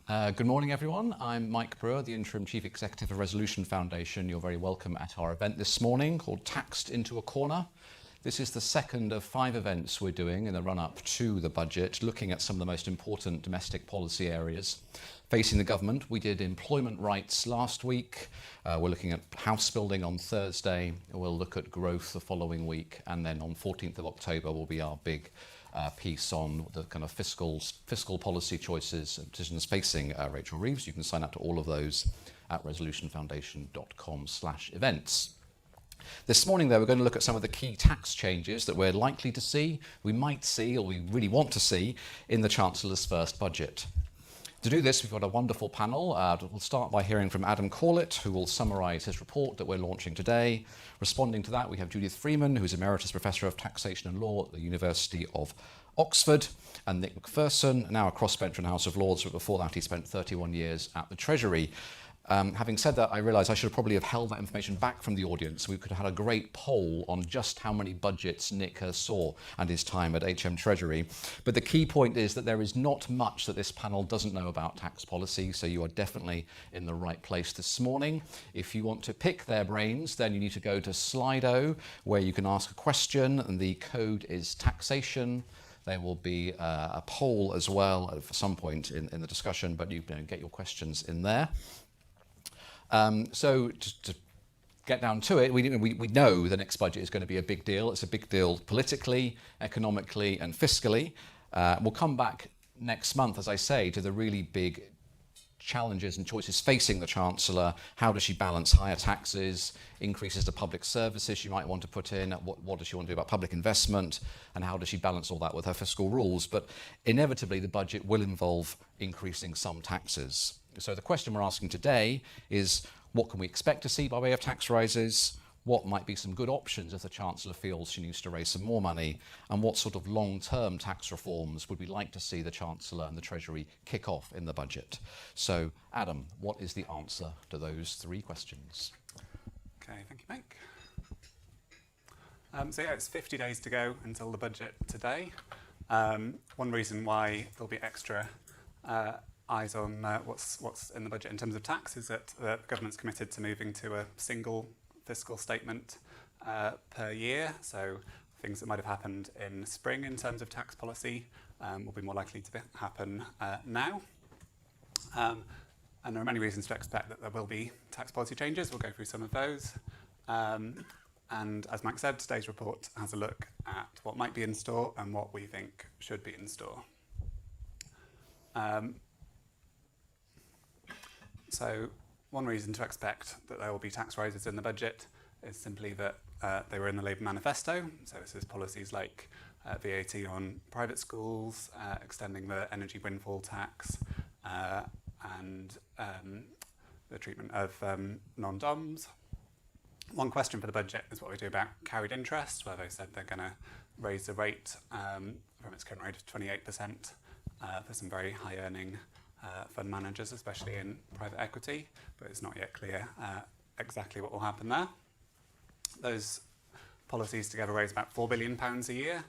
Good morning, everyone. I'm Mike Brewer, the Interim Chief Executive of Resolution Foundation. You're very welcome at our event this morning called Taxed into a Corner. This is the second of 5 events we're doing in the run-up to the budget, looking at some of the most important domestic policy areas facing the government. We did employment rights last week. We're looking at house building on Thursday. We'll look at growth the following week. And then on 14th of October will be our big piece on the kind of fiscal policy choices and decisions facing Rachel Reeves. You can sign up to all of those at resolutionfoundation.com/events. This morning, though, we're going to look at some of the key tax changes that we're likely to see, we might see, or we really want to see in the Chancellor's first budget. To do this, we've got a wonderful panel. We'll start by hearing from Adam Corlett, who will summarise his report that we're launching today. Responding to that, we have Judith Freeman, who's Emeritus Professor of Taxation and Law at the University of Oxford, and Nick Macpherson, now a crossbencher in the House of Lords, but before that he spent 31 years at the Treasury. Having said that, I realise I should probably have held that information back from the audience. We could have had a great poll on just how many budgets Nick saw and his time at HM Treasury. But the key point is that there is not much that this panel doesn't know about tax policy, so you are definitely in the right place this morning. If you want to pick their brains, then you need to go to Slido, where you can ask a question, and the code is taxation. There will be a poll as well at some point in the discussion, but you can get your questions in there. So to get down to it, we know the next budget is going to be a big deal. It's a big deal politically, economically and fiscally. We'll come back next month, as I say, to the really big challenges and choices facing the Chancellor. How does she balance higher taxes, increases to public services she might want to put in, what does she want to do about public investment, and how does she balance all that with her fiscal rules? But inevitably the budget will involve increasing some taxes. So the question we're asking today is, what can we expect to see by way of tax rises? What might be some good options if the Chancellor feels she needs to raise some more money? And what sort of long-term tax reforms would we like to see the Chancellor and the Treasury kick off in the budget? So, Adam, what is the answer to those 3 questions? Okay, thank you, Mike. So it's 50 days to go until the budget today. One reason why there'll be extra eyes on what's in the budget in terms of tax is that the government's committed to moving to a single fiscal statement per year. So things that might have happened in spring in terms of tax policy will be more likely to happen now. And there are many reasons to expect that there will be tax policy changes. We'll go through some of those. And as Mike said, today's report has a look at what might be in store and what we think should be in store. So one reason to expect that there will be tax rises in the budget is simply that they were in the Labour manifesto. So this is policies like VAT on private schools, extending the energy windfall tax, and the treatment of non-DOMs. One question for the budget is what we do about carried interest, where they said they're going to raise the rate from its current rate of 28% for some very high earning fund managers, especially in private equity, but it's not yet clear exactly what will happen there. Those policies together raise about £4 billion a year,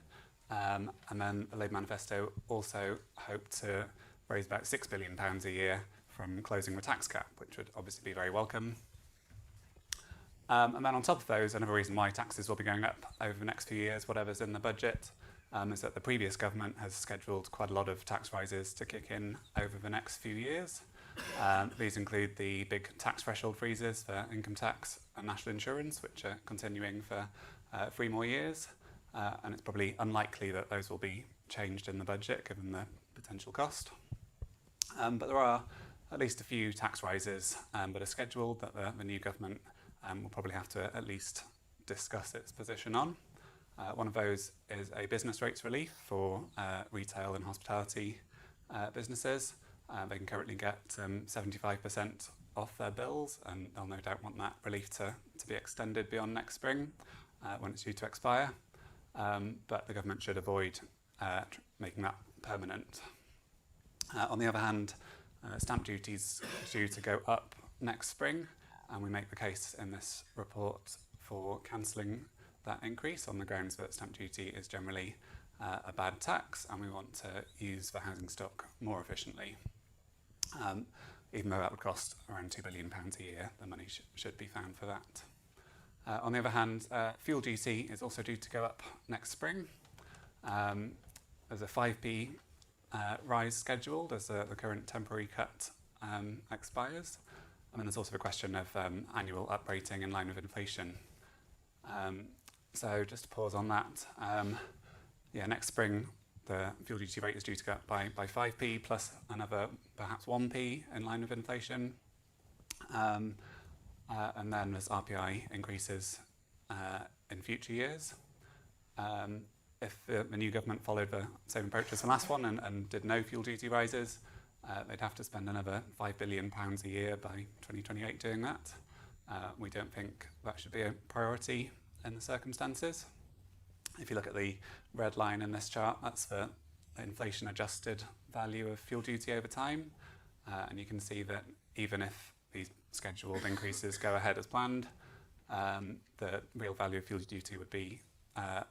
and then the Labour manifesto also hoped to raise about £6 billion a year from closing the tax cap, which would obviously be very welcome. And then on top of those, another reason why taxes will be going up over the next few years, whatever's in the budget, is that the previous government has scheduled quite a lot of tax rises to kick in over the next few years. These include the big tax threshold freezes for income tax and national insurance, which are continuing for 3 more years. And it's probably unlikely that those will be changed in the budget, given the potential cost. But there are at least a few tax rises that are scheduled that the new government will probably have to at least discuss its position on. One of those is a business rates relief for retail and hospitality businesses. They can currently get 75% off their bills, and they'll no doubt want that relief to be extended beyond next spring when it's due to expire. But the government should avoid making that permanent. On the other hand, stamp duties are due to go up next spring, and we make the case in this report for cancelling that increase on the grounds that stamp duty is generally a bad tax and we want to use the housing stock more efficiently. Even though that would cost around £2 billion a year, the money should be found for that. On the other hand, fuel duty is also due to go up next spring. There's a 5p rise scheduled as the current temporary cut expires. And then there's also the question of annual uprating in line with inflation. So just to pause on that, next spring the fuel duty rate is due to go up by 5p plus another perhaps 1p in line with inflation. And then there's RPI increases in future years. If the new government followed the same approach as the last one and did no fuel duty rises, they'd have to spend another £5 billion a year by 2028 doing that. We don't think that should be a priority in the circumstances. If you look at the red line in this chart, that's the inflation adjusted value of fuel duty over time. And you can see that even if these scheduled increases go ahead as planned, the real value of fuel duty would be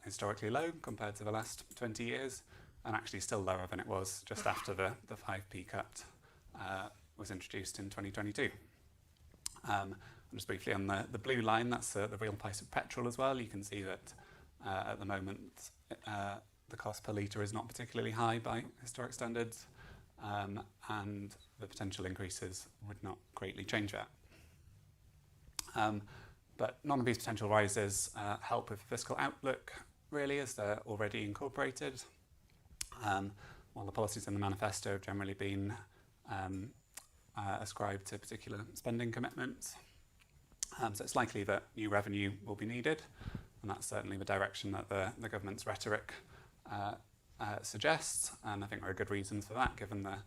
historically low compared to the last 20 years, and actually still lower than it was just after the 5p cut was introduced in 2022. And just briefly on the blue line, that's the real price of petrol as well. You can see that at the moment the cost per litre is not particularly high by historic standards, and the potential increases would not greatly change that. But none of these potential rises help with fiscal outlook, really, as they're already incorporated. While the policies in the manifesto have generally been ascribed to particular spending commitments. So it's likely that new revenue will be needed, and that's certainly the direction that the government's rhetoric suggests, and I think there are good reasons for that, given the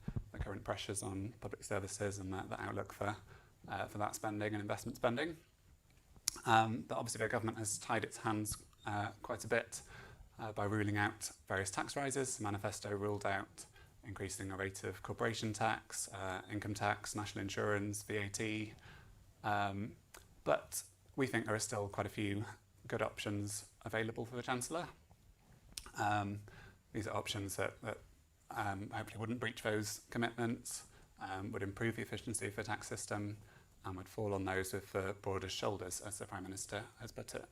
current pressures on public services and the outlook for that spending and investment spending. But obviously the government has tied its hands quite a bit by ruling out various tax rises. The manifesto ruled out increasing the rate of corporation tax, income tax, national insurance, VAT. But we think there are still quite a few good options available for the Chancellor. These are options that hopefully wouldn't breach those commitments, would improve the efficiency of the tax system, and would fall on those with the broadest shoulders, as the Prime Minister has put it.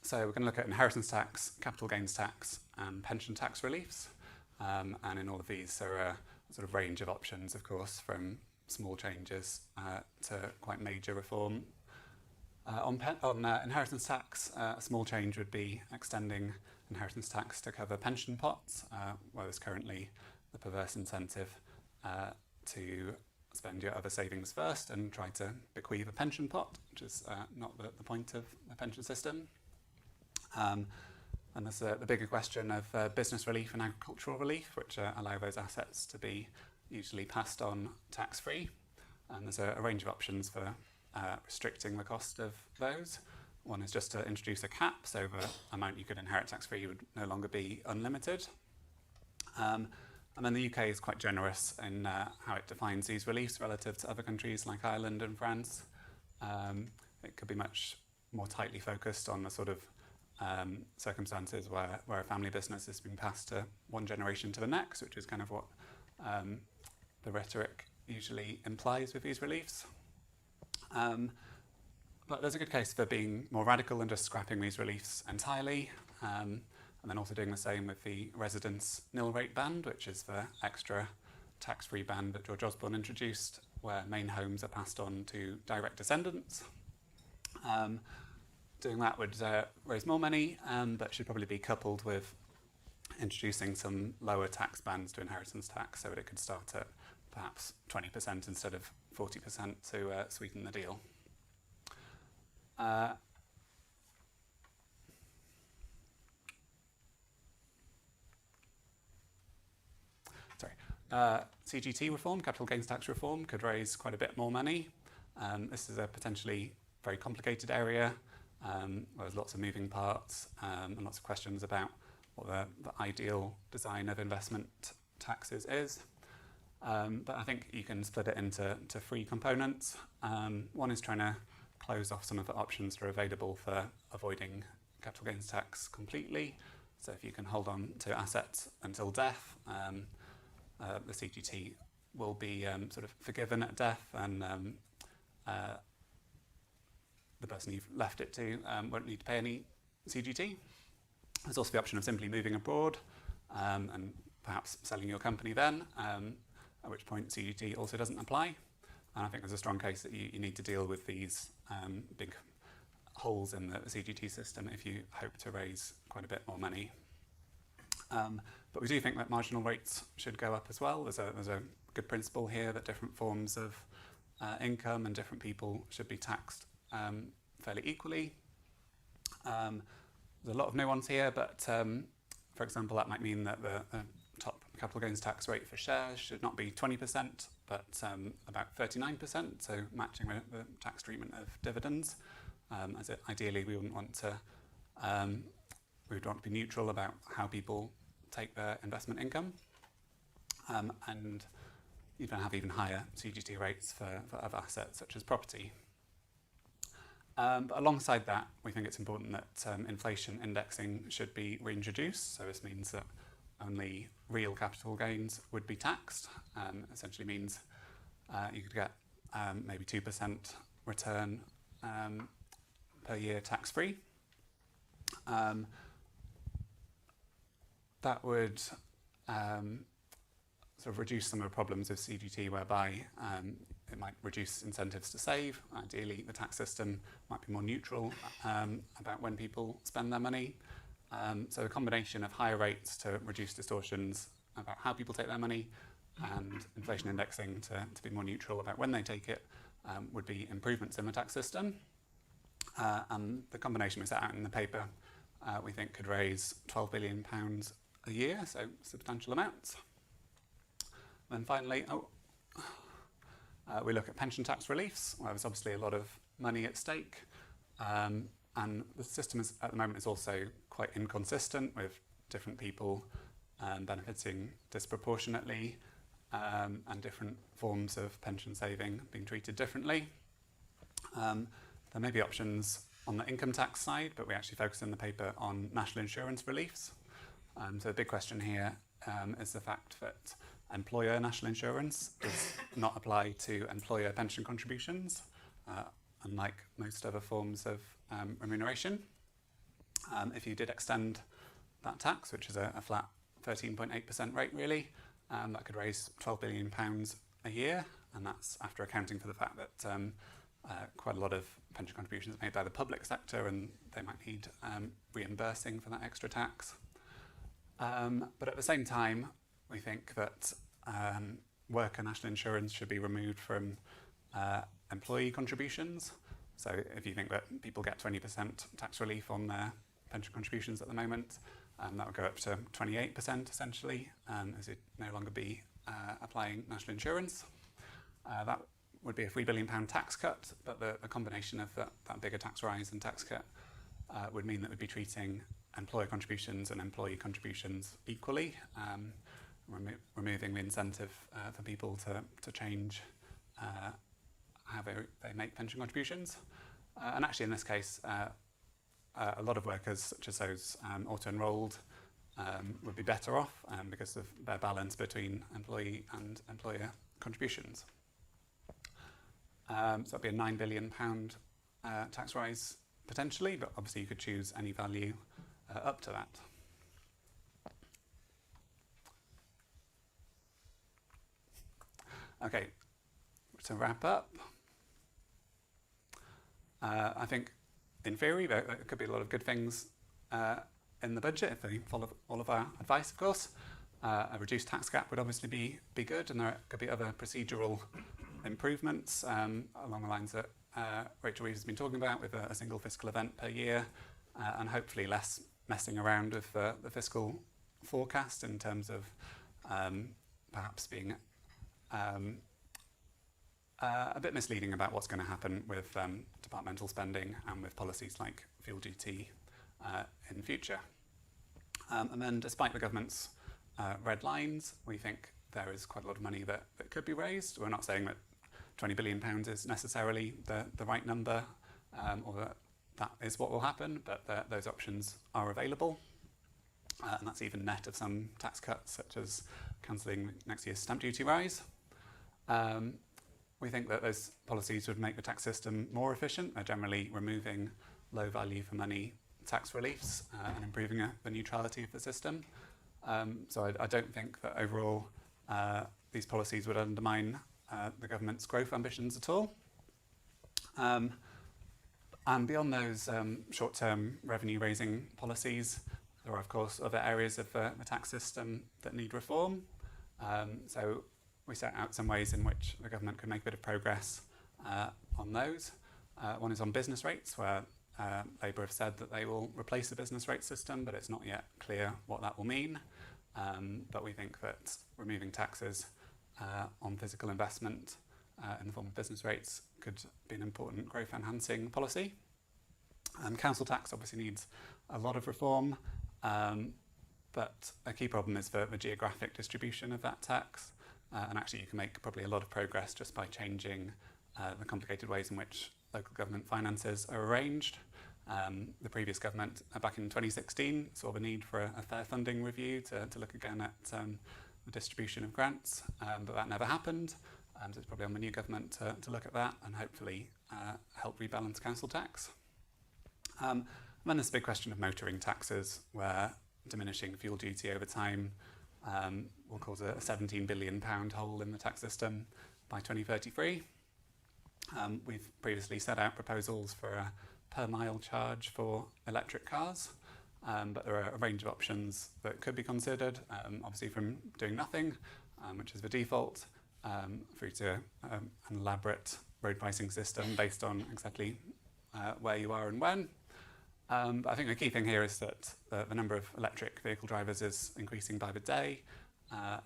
So we're going to look at inheritance tax, capital gains tax, and pension tax reliefs. And in all of these, there are a sort of range of options, of course, from small changes to quite major reform. On inheritance tax, a small change would be extending inheritance tax to cover pension pots, where there's currently the perverse incentive to spend your other savings first and try to bequeath a pension pot, which is not the point of the pension system. And there's the bigger question of business relief and agricultural relief, which allow those assets to be usually passed on tax-free. And there's a range of options for restricting the cost of those. One is just to introduce a cap, so the amount you could inherit tax-free would no longer be unlimited. And then the UK is quite generous in how it defines these reliefs relative to other countries like Ireland and France. It could be much more tightly focused on the sort of circumstances where a family business has been passed to one generation to the next, which is kind of what the rhetoric usually implies with these reliefs. But there's a good case for being more radical and just scrapping these reliefs entirely. And then also doing the same with the residence nil rate band, which is the extra tax-free band that George Osborne introduced, where main homes are passed on to direct descendants. Doing that would raise more money, but should probably be coupled with introducing some lower tax bands to inheritance tax, so that it could start at perhaps 20% instead of 40% to sweeten the deal. CGT reform, capital gains tax reform, could raise quite a bit more money. This is a potentially very complicated area where there's lots of moving parts and lots of questions about what the ideal design of investment taxes is. But I think you can split it into three components. One is trying to close off some of the options that are available for avoiding capital gains tax completely. So if you can hold on to assets until death, the CGT will be sort of forgiven at death, and the person you've left it to won't need to pay any CGT. There's also the option of simply moving abroad and perhaps selling your company then, at which point CGT also doesn't apply. And I think there's a strong case that you need to deal with these big holes in the CGT system if you hope to raise quite a bit more money. But we do think that marginal rates should go up as well. There's a good principle here that different forms of income and different people should be taxed fairly equally. There's a lot of nuance here, but for example, that might mean that the top capital gains tax rate for shares should not be 20%, but about 39%, so matching the tax treatment of dividends. As ideally, we would want to be neutral about how people take their investment income, and even have even higher CGT rates for other assets such as property. But alongside that, we think it's important that inflation indexing should be reintroduced. So this means that only real capital gains would be taxed. Essentially means you could get maybe 2% return per year tax-free. That would sort of reduce some of the problems of CGT, whereby it might reduce incentives to save. Ideally, the tax system might be more neutral about when people spend their money. So a combination of higher rates to reduce distortions about how people take their money, and inflation indexing to be more neutral about when they take it, would be improvements in the tax system. And the combination we set out in the paper, we think could raise £12 billion a year, so substantial amounts. Then finally, we look at pension tax reliefs. Well, there's obviously a lot of money at stake, and the system at the moment is also quite inconsistent, with different people benefiting disproportionately, and different forms of pension saving being treated differently. There may be options on the income tax side, but we actually focus in the paper on national insurance reliefs. So the big question here is the fact that employer national insurance does not apply to employer pension contributions, unlike most other forms of remuneration. If you did extend that tax, which is a flat 13.8% rate really, that could raise £12 billion a year, and that's after accounting for the fact that quite a lot of pension contributions are made by the public sector, and they might need reimbursing for that extra tax. But at the same time, we think that worker national insurance should be removed from employee contributions. So if you think that people get 20% tax relief on their pension contributions at the moment, that would go up to 28% essentially, as it no longer be applying national insurance. That would be a £3 billion tax cut, but the combination of that bigger tax rise and tax cut would mean that we'd be treating employer contributions and employee contributions equally, removing the incentive for people to change how they make pension contributions. And actually in this case, a lot of workers, such as those auto-enrolled, would be better off because of their balance between employee and employer contributions. So that'd be a £9 billion tax rise potentially, but obviously you could choose any value up to that. Okay, to wrap up, I think in theory there could be a lot of good things in the budget if they follow all of our advice, of course. A reduced tax gap would obviously be good, and there could be other procedural improvements along the lines that Rachel Reeves has been talking about, with a single fiscal event per year, and hopefully less messing around with the fiscal forecast in terms of perhaps being a bit misleading about what's going to happen with departmental spending and with policies like fuel duty in future. And then despite the government's red lines, we think there is quite a lot of money that could be raised. We're not saying that £20 billion is necessarily the right number, or that is what will happen, but those options are available. and that's even net of some tax cuts, such as cancelling next year's stamp duty rise. We think that those policies would make the tax system more efficient by generally removing low value for money tax reliefs and improving the neutrality of the system. So I don't think that overall these policies would undermine the government's growth ambitions at all. And beyond those short-term revenue-raising policies, there are, of course, other areas of the tax system that need reform. So we set out some ways in which the government could make a bit of progress on those. One is on business rates, where Labour have said that they will replace the business rate system, but it's not yet clear what that will mean. But we think that removing taxes on physical investment in the form of business rates could be an important growth-enhancing policy. Council tax obviously needs a lot of reform, but a key problem is the geographic distribution of that tax. And actually you can make probably a lot of progress just by changing the complicated ways in which local government finances are arranged. The previous government back in 2016 saw the need for a fair funding review to look again at the distribution of grants, but that never happened. So it's probably on the new government to look at that and hopefully help rebalance council tax. And then there's a big question of motoring taxes, where diminishing fuel duty over time will cause a £17 billion hole in the tax system by 2033. We've previously set out proposals for a per mile charge for electric cars, but there are a range of options that could be considered, obviously from doing nothing, which is the default, through to an elaborate road pricing system based on exactly where you are and when. But I think the key thing here is that the number of electric vehicle drivers is increasing by the day,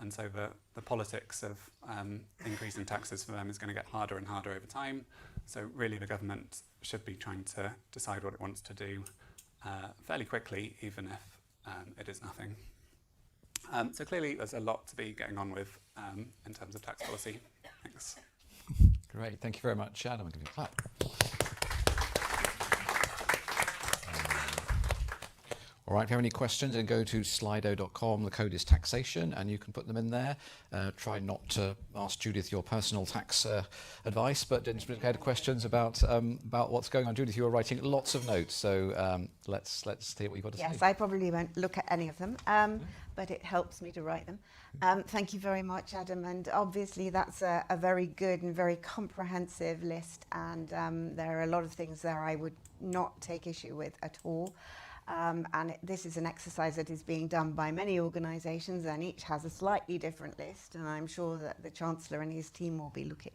and so the politics of increasing taxes for them is going to get harder and harder over time. So really the government should be trying to decide what it wants to do fairly quickly, even if it is nothing. So clearly there's a lot to be getting on with in terms of tax policy. Thanks. Great, thank you very much, Adam. I'll give you a clap. All right, if you have any questions, then go to slido.com. The code is taxation, and you can put them in there. Try not to ask Judith your personal tax advice, but if you had questions about what's going on. Judith, you were writing lots of notes, so let's hear what you've got to say. Yes, I probably won't look at any of them, but it helps me to write them. Thank you very much, Adam, and obviously that's a very good and very comprehensive list, and there are a lot of things there I would not take issue with at all. This is an exercise that is being done by many organisations, and each has a slightly different list, and I'm sure that the Chancellor and his team will be looking,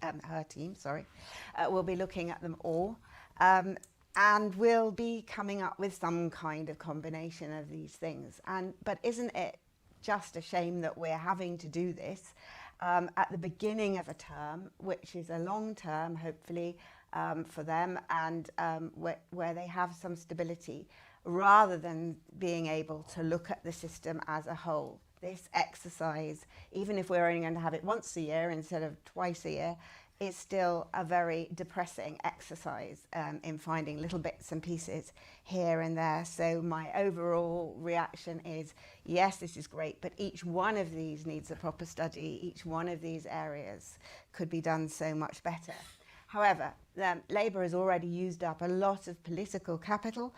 will be looking at them all, and will be coming up with some kind of combination of these things. But isn't it just a shame that we're having to do this at the beginning of a term, which is a long term, hopefully, for them, and where they have some stability, rather than being able to look at the system as a whole. This exercise, even if we're only going to have it once a year instead of twice a year, is still a very depressing exercise in finding little bits and pieces here and there. So my overall reaction is, yes, this is great, but each one of these needs a proper study. Each one of these areas could be done so much better. However, Labour has already used up a lot of political capital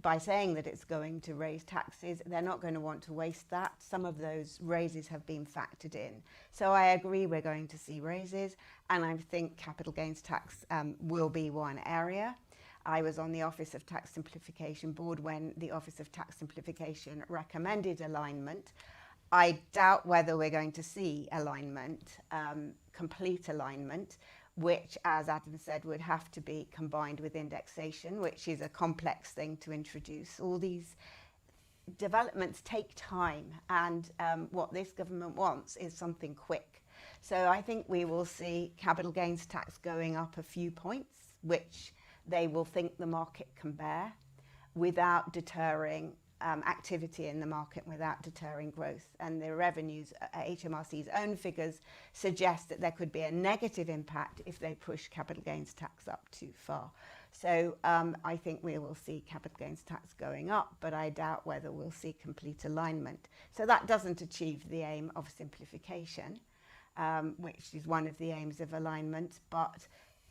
by saying that it's going to raise taxes. They're not going to want to waste that. Some of those raises have been factored in. So I agree we're going to see raises, and I think capital gains tax will be one area. I was on the Office of Tax Simplification board when the Office of Tax Simplification recommended alignment. I doubt whether we're going to see alignment, complete alignment, which, as Adam said, would have to be combined with indexation, which is a complex thing to introduce. All these developments take time, and what this government wants is something quick. So I think we will see capital gains tax going up a few points, which they will think the market can bear, without deterring activity in the market, without deterring growth. And the revenues, HMRC's own figures suggest that there could be a negative impact if they push capital gains tax up too far. So I think we will see capital gains tax going up, but I doubt whether we'll see complete alignment. So that doesn't achieve the aim of simplification, which is one of the aims of alignment. But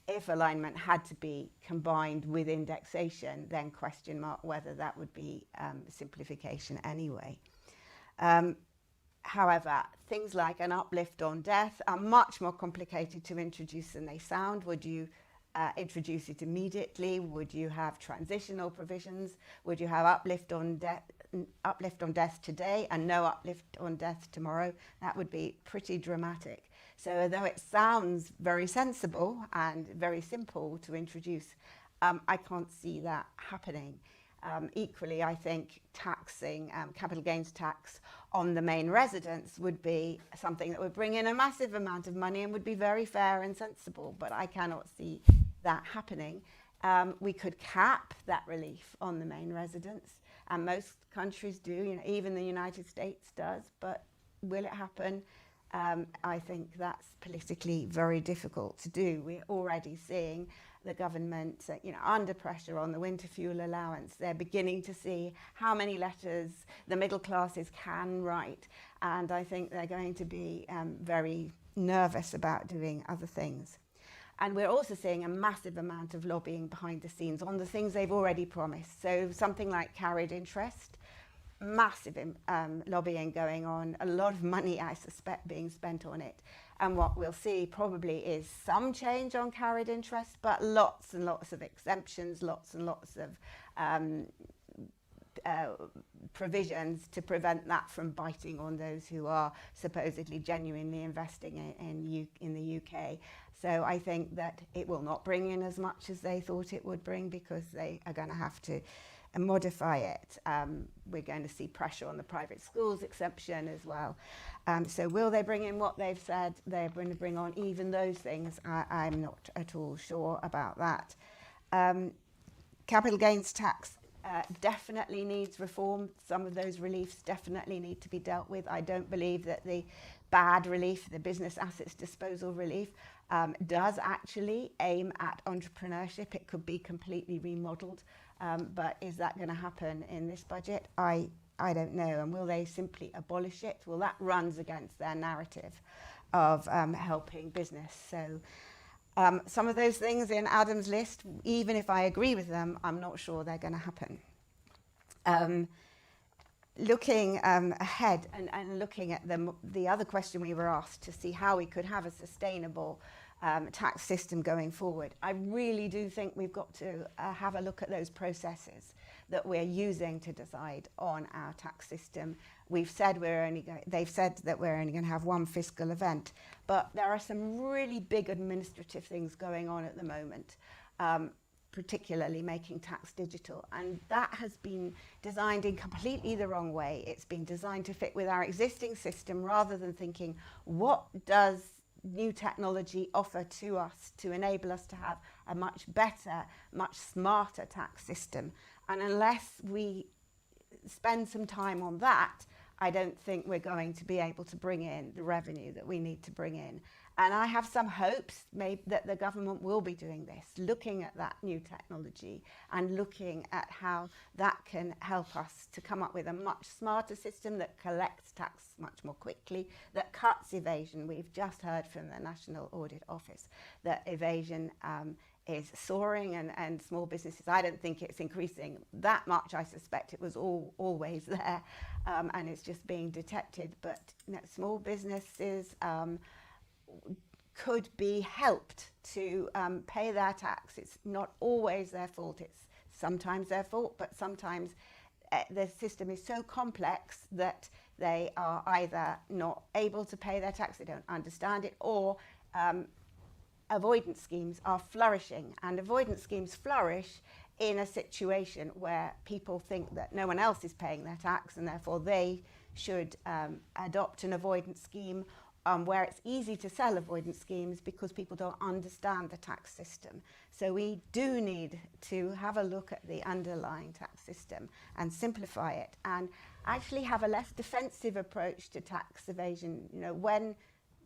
if alignment had to be combined with indexation, then question mark whether that would be simplification anyway. However, things like an uplift on death are much more complicated to introduce than they sound. Would you introduce it immediately? Would you have transitional provisions? Would you have uplift on death today and no uplift on death tomorrow? That would be pretty dramatic. So although it sounds very sensible and very simple to introduce, I can't see that happening. Equally, I think taxing capital gains tax on the main residence would be something that would bring in a massive amount of money and would be very fair and sensible, but I cannot see that happening. We could cap that relief on the main residence, and most countries do, even the United States does, but will it happen? I think that's politically very difficult to do. We're already seeing the government, under pressure on the winter fuel allowance. They're beginning to see how many letters the middle classes can write, and I think they're going to be very nervous about doing other things. And we're also seeing a massive amount of lobbying behind the scenes on the things they've already promised. So something like carried interest, massive lobbying going on, a lot of money, I suspect, being spent on it. And what we'll see probably is some change on carried interest, but lots and lots of exemptions, lots and lots of provisions to prevent that from biting on those who are supposedly genuinely investing in the UK. So I think that it will not bring in as much as they thought it would bring, because they are going to have to modify it. We're going to see pressure on the private schools exemption as well. So will they bring in what they've said they're going to bring on, even those things? I'm not at all sure about that. Capital gains tax definitely needs reform. Some of those reliefs definitely need to be dealt with. I don't believe that the bad relief, the business assets disposal relief, does actually aim at entrepreneurship. It could be completely remodeled. But is that going to happen in this budget? I don't know. And will they simply abolish it? Well, that runs against their narrative of helping business. So some of those things in Adam's list, even if I agree with them, I'm not sure they're going to happen. Looking ahead and looking at the other question we were asked to see how we could have a sustainable tax system going forward, I really do think we've got to have a look at those processes that we're using to decide on our tax system. They've said that we're only going to have one fiscal event, but there are some really big administrative things going on at the moment, particularly making tax digital, and that has been designed in completely the wrong way. It's been designed to fit with our existing system rather than thinking, what does new technology offer to us to enable us to have a much better, much smarter tax system? And unless we spend some time on that, I don't think we're going to be able to bring in the revenue that we need to bring in. And I have some hopes maybe that the government will be doing this, looking at that new technology and looking at how that can help us to come up with a much smarter system that collects tax much more quickly, that cuts evasion. We've just heard from the National Audit Office that evasion is soaring, and small businesses, I don't think it's increasing that much. I suspect it was always there, and it's just being detected. But small businesses could be helped to pay their tax. It's not always their fault. It's sometimes their fault, but sometimes the system is so complex that they are either not able to pay their tax, they don't understand it, or avoidance schemes are flourishing. And avoidance schemes flourish in a situation where people think that no one else is paying their tax and therefore they should adopt an avoidance scheme, where it's easy to sell avoidance schemes because people don't understand the tax system. So we do need to have a look at the underlying tax system and simplify it, and actually have a less defensive approach to tax evasion. When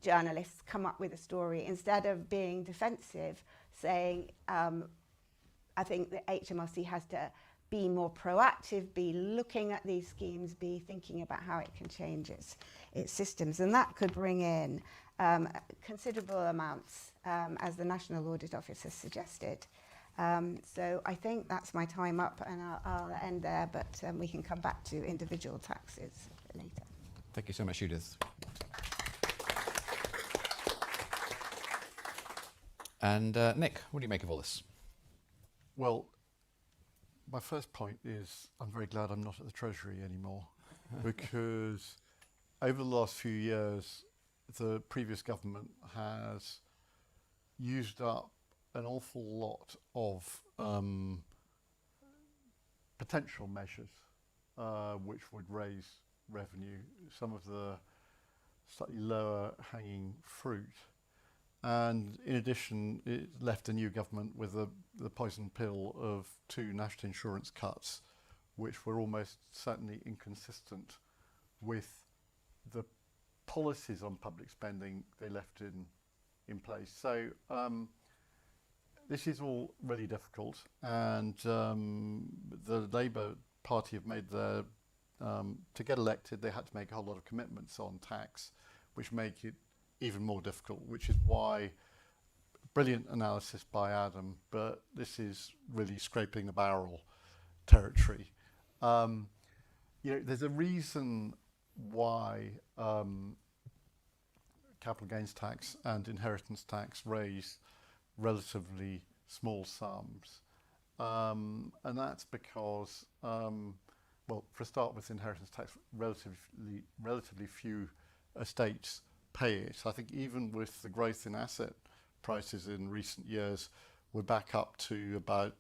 journalists come up with a story, instead of being defensive, saying, I think the HMRC has to be more proactive, be looking at these schemes, be thinking about how it can change its systems. And that could bring in considerable amounts, as the National Audit Office has suggested. So I think that's my time up, and I'll end there, but we can come back to individual taxes later. Thank you so much, Judith. And Nick, what do you make of all this? Well, my first point is I'm very glad I'm not at the Treasury anymore because over the last few years, the previous government has used up an awful lot of potential measures which would raise revenue, some of the slightly lower hanging fruit. And in addition, it left a new government with the poison pill of 2 national insurance cuts, which were almost certainly inconsistent with the policies on public spending they left in place. So this is all really difficult, and the Labour Party have made their, to get elected, they had to make a whole lot of commitments on tax, which make it even more difficult, which is why, brilliant analysis by Adam, but this is really scraping the barrel territory. There's a reason why capital gains tax and inheritance tax raise relatively small sums. And that's because, well, for a start with inheritance tax, relatively few estates pay it. I think even with the growth in asset prices in recent years, we're back up to about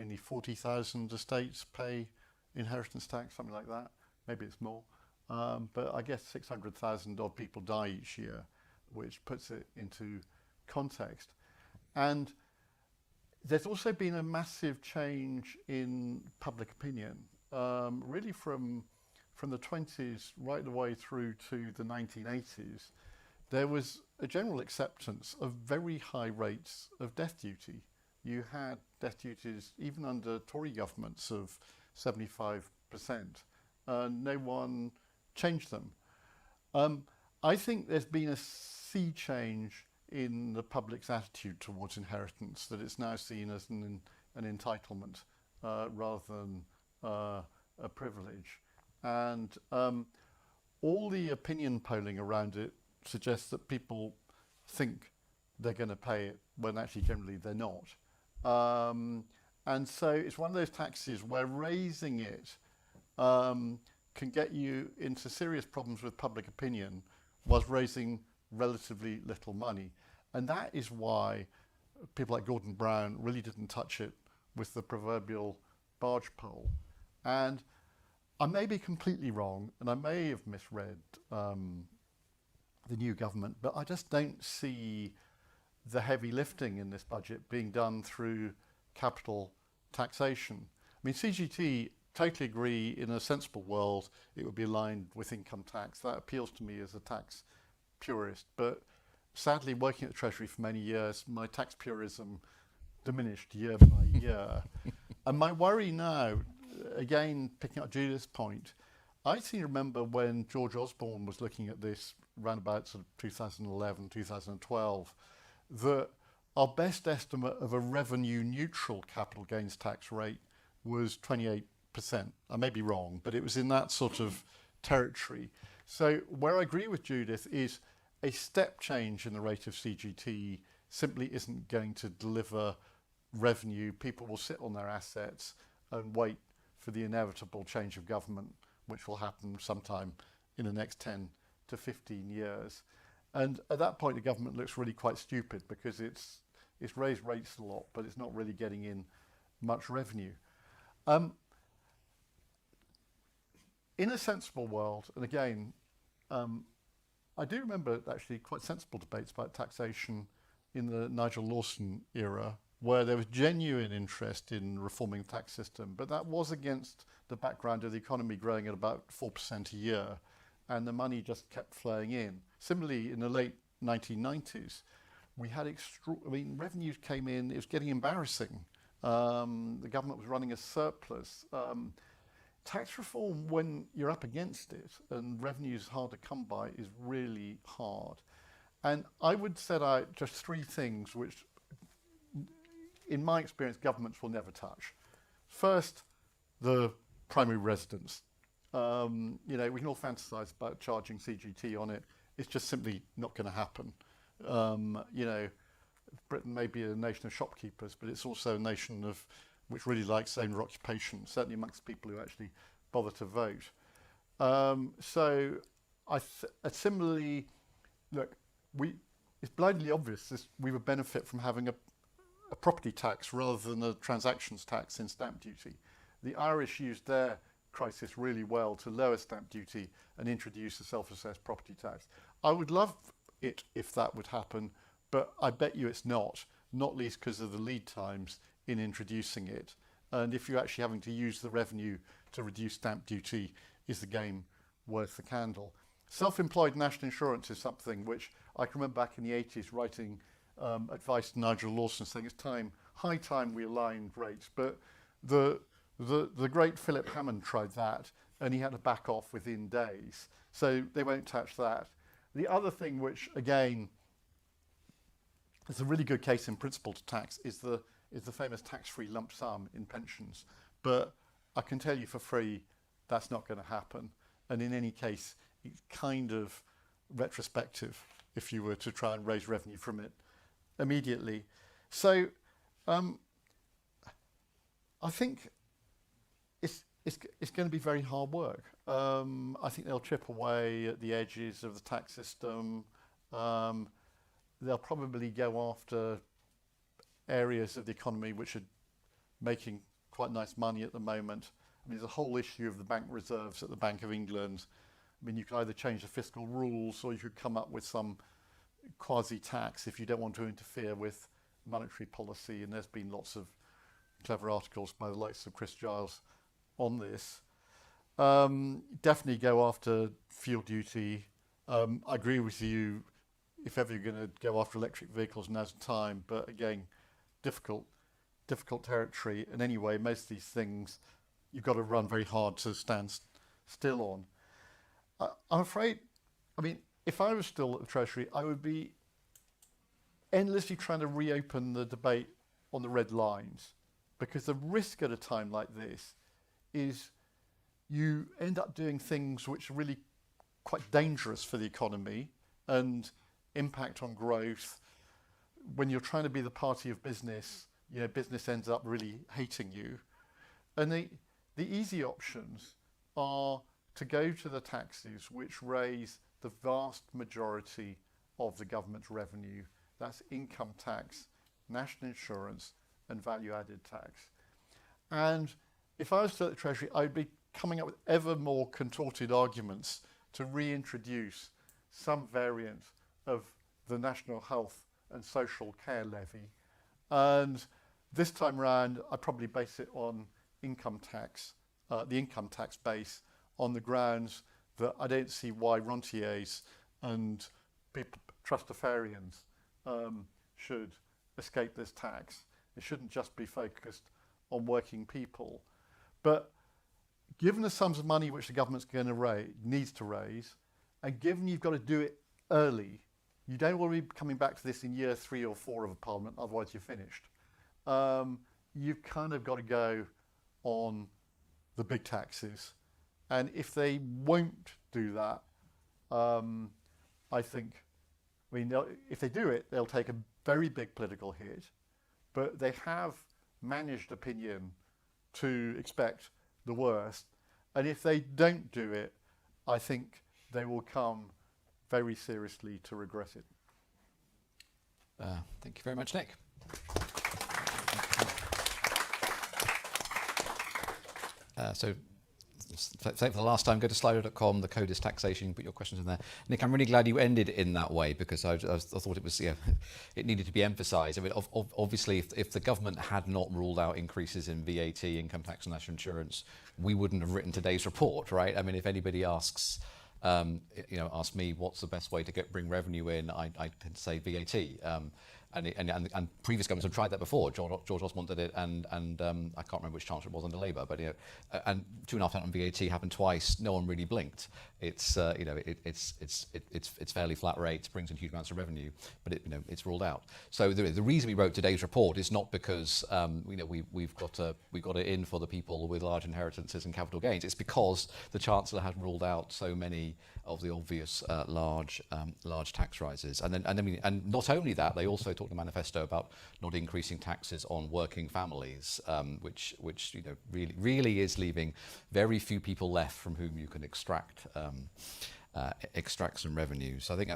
only 40,000 estates pay inheritance tax, something like that. Maybe it's more. But I guess 600,000 odd people die each year, which puts it into context. And there's also been a massive change in public opinion, really from the 20s right the way through to the 1980s. There was a general acceptance of very high rates of death duty. You had death duties, even under Tory governments, of 75%. No one changed them. I think there's been a sea change in the public's attitude towards inheritance, that it's now seen as an entitlement rather than a privilege. And all the opinion polling around it suggests that people think they're going to pay it when actually generally they're not. And so it's one of those taxes where raising it can get you into serious problems with public opinion whilst raising relatively little money. And that is why people like Gordon Brown really didn't touch it with the proverbial barge pole. And I may be completely wrong, and I may have misread the new government, but I just don't see the heavy lifting in this budget being done through capital taxation. I mean, CGT, totally agree, in a sensible world it would be aligned with income tax. That appeals to me as a tax purist, but sadly working at the Treasury for many years, my tax purism diminished year by year. And my worry now, again picking up Judith's point, I seem to remember when George Osborne was looking at this around about sort of 2011, 2012, that our best estimate of a revenue neutral capital gains tax rate was 28%. I may be wrong, but it was in that sort of territory. So where I agree with Judith is a step change in the rate of CGT simply isn't going to deliver revenue. People will sit on their assets and wait for the inevitable change of government, which will happen sometime in the next 10 to 15 years. And at that point, the government looks really quite stupid because it's raised rates a lot, but it's not really getting in much revenue. In a sensible world, and again, I do remember actually quite sensible debates about taxation in the Nigel Lawson era, where there was genuine interest in reforming the tax system, but that was against the background of the economy growing at about 4% a year, and the money just kept flowing in. Similarly, in the late 1990s, we had revenues came in, it was getting embarrassing The government was running a surplus. Tax reform, when you're up against it and revenue is hard to come by, is really hard. And I would set out just three things which, in my experience, governments will never touch. First, the primary residence. We can all fantasize about charging CGT on it. It's just simply not going to happen. Britain may be a nation of shopkeepers, but it's also a nation of which really likes owner occupation, certainly amongst people who actually bother to vote. So similarly, look, it's blindly obvious we would benefit from having a property tax rather than a transactions tax in stamp duty. The Irish used their crisis really well to lower stamp duty and introduce a self-assessed property tax. I would love it if that would happen, but I bet you it's not least because of the lead times in introducing it. And if you're actually having to use the revenue to reduce stamp duty, is the game worth the candle? Self-employed national insurance is something which I can remember back in the 80s writing advice to Nigel Lawson saying it's high time we aligned rates. But the great Philip Hammond tried that and he had to back off within days. So they won't touch that. The other thing which, again, is a really good case in principle to tax is the famous tax-free lump sum in pensions. But I can tell you for free, that's not going to happen. And in any case, it's kind of retrospective if you were to try and raise revenue from it immediately. So I think it's going to be very hard work. I think they'll chip away at the edges of the tax system. They'll probably go after areas of the economy which are making quite nice money at the moment. I mean, there's a whole issue of the bank reserves at the Bank of England. I mean, you can either change the fiscal rules or you could come up with some quasi-tax if you don't want to interfere with monetary policy. And there's been lots of clever articles by the likes of Chris Giles on this. Definitely go after fuel duty. I agree with you. If ever you're going to go after electric vehicles, now's the time. But again, difficult territory. And anyway, most of these things you've got to run very hard to stand still on. I'm afraid, I mean, if I was still at the Treasury, I would be endlessly trying to reopen the debate on the red lines, because the risk at a time like this is you end up doing things which are really quite dangerous for the economy and impact on growth. When you're trying to be the party of business, business ends up really hating you. And the easy options are to go to the taxes which raise the vast majority of the government's revenue. That's income tax, national insurance, and value-added tax. And if I was still at the Treasury, I'd be coming up with ever more contorted arguments to reintroduce some variant of the National Health and Social Care Levy. And this time round, I'd probably base it on income tax, the income tax base, on the grounds that I don't see why rentiers and people, trustafarians should escape this tax. It shouldn't just be focused on working people. But given the sums of money which the government's going to needs to raise, and given you've got to do it early, you don't want to be coming back to this in year 3 or 4 of a parliament, otherwise you're finished. You've kind of got to go on the big taxes. And if they won't do that, I think, if they do it, they'll take a very big political hit, but they have managed opinion to expect the worst. And if they don't do it, I think they will come very seriously to regret it. Thank you very much, Nick. So for the last time, go to slido.com, the code is taxation, put your questions in there. Nick, I'm really glad you ended in that way, because I thought it was, it needed to be emphasised. I mean, obviously, if the government had not ruled out increases in VAT, income tax and national insurance, we wouldn't have written today's report, right? I mean, if anybody asks me what's the best way to bring revenue in, I tend to say VAT. and previous governments have tried that before. George Osborne did it, and I can't remember which Chancellor it was under Labour, but and 2.5% on VAT happened twice. No one really blinked. It's it's fairly flat rates, brings in huge amounts of revenue, but it's ruled out. So the reason we wrote today's report is not because we've got it in for the people with large inheritances and capital gains. It's because the Chancellor has ruled out so many of the obvious large tax rises, and not only that, they also talked in the manifesto about not increasing taxes on working families, which really is leaving very few people left from whom you can extract some revenue. So I think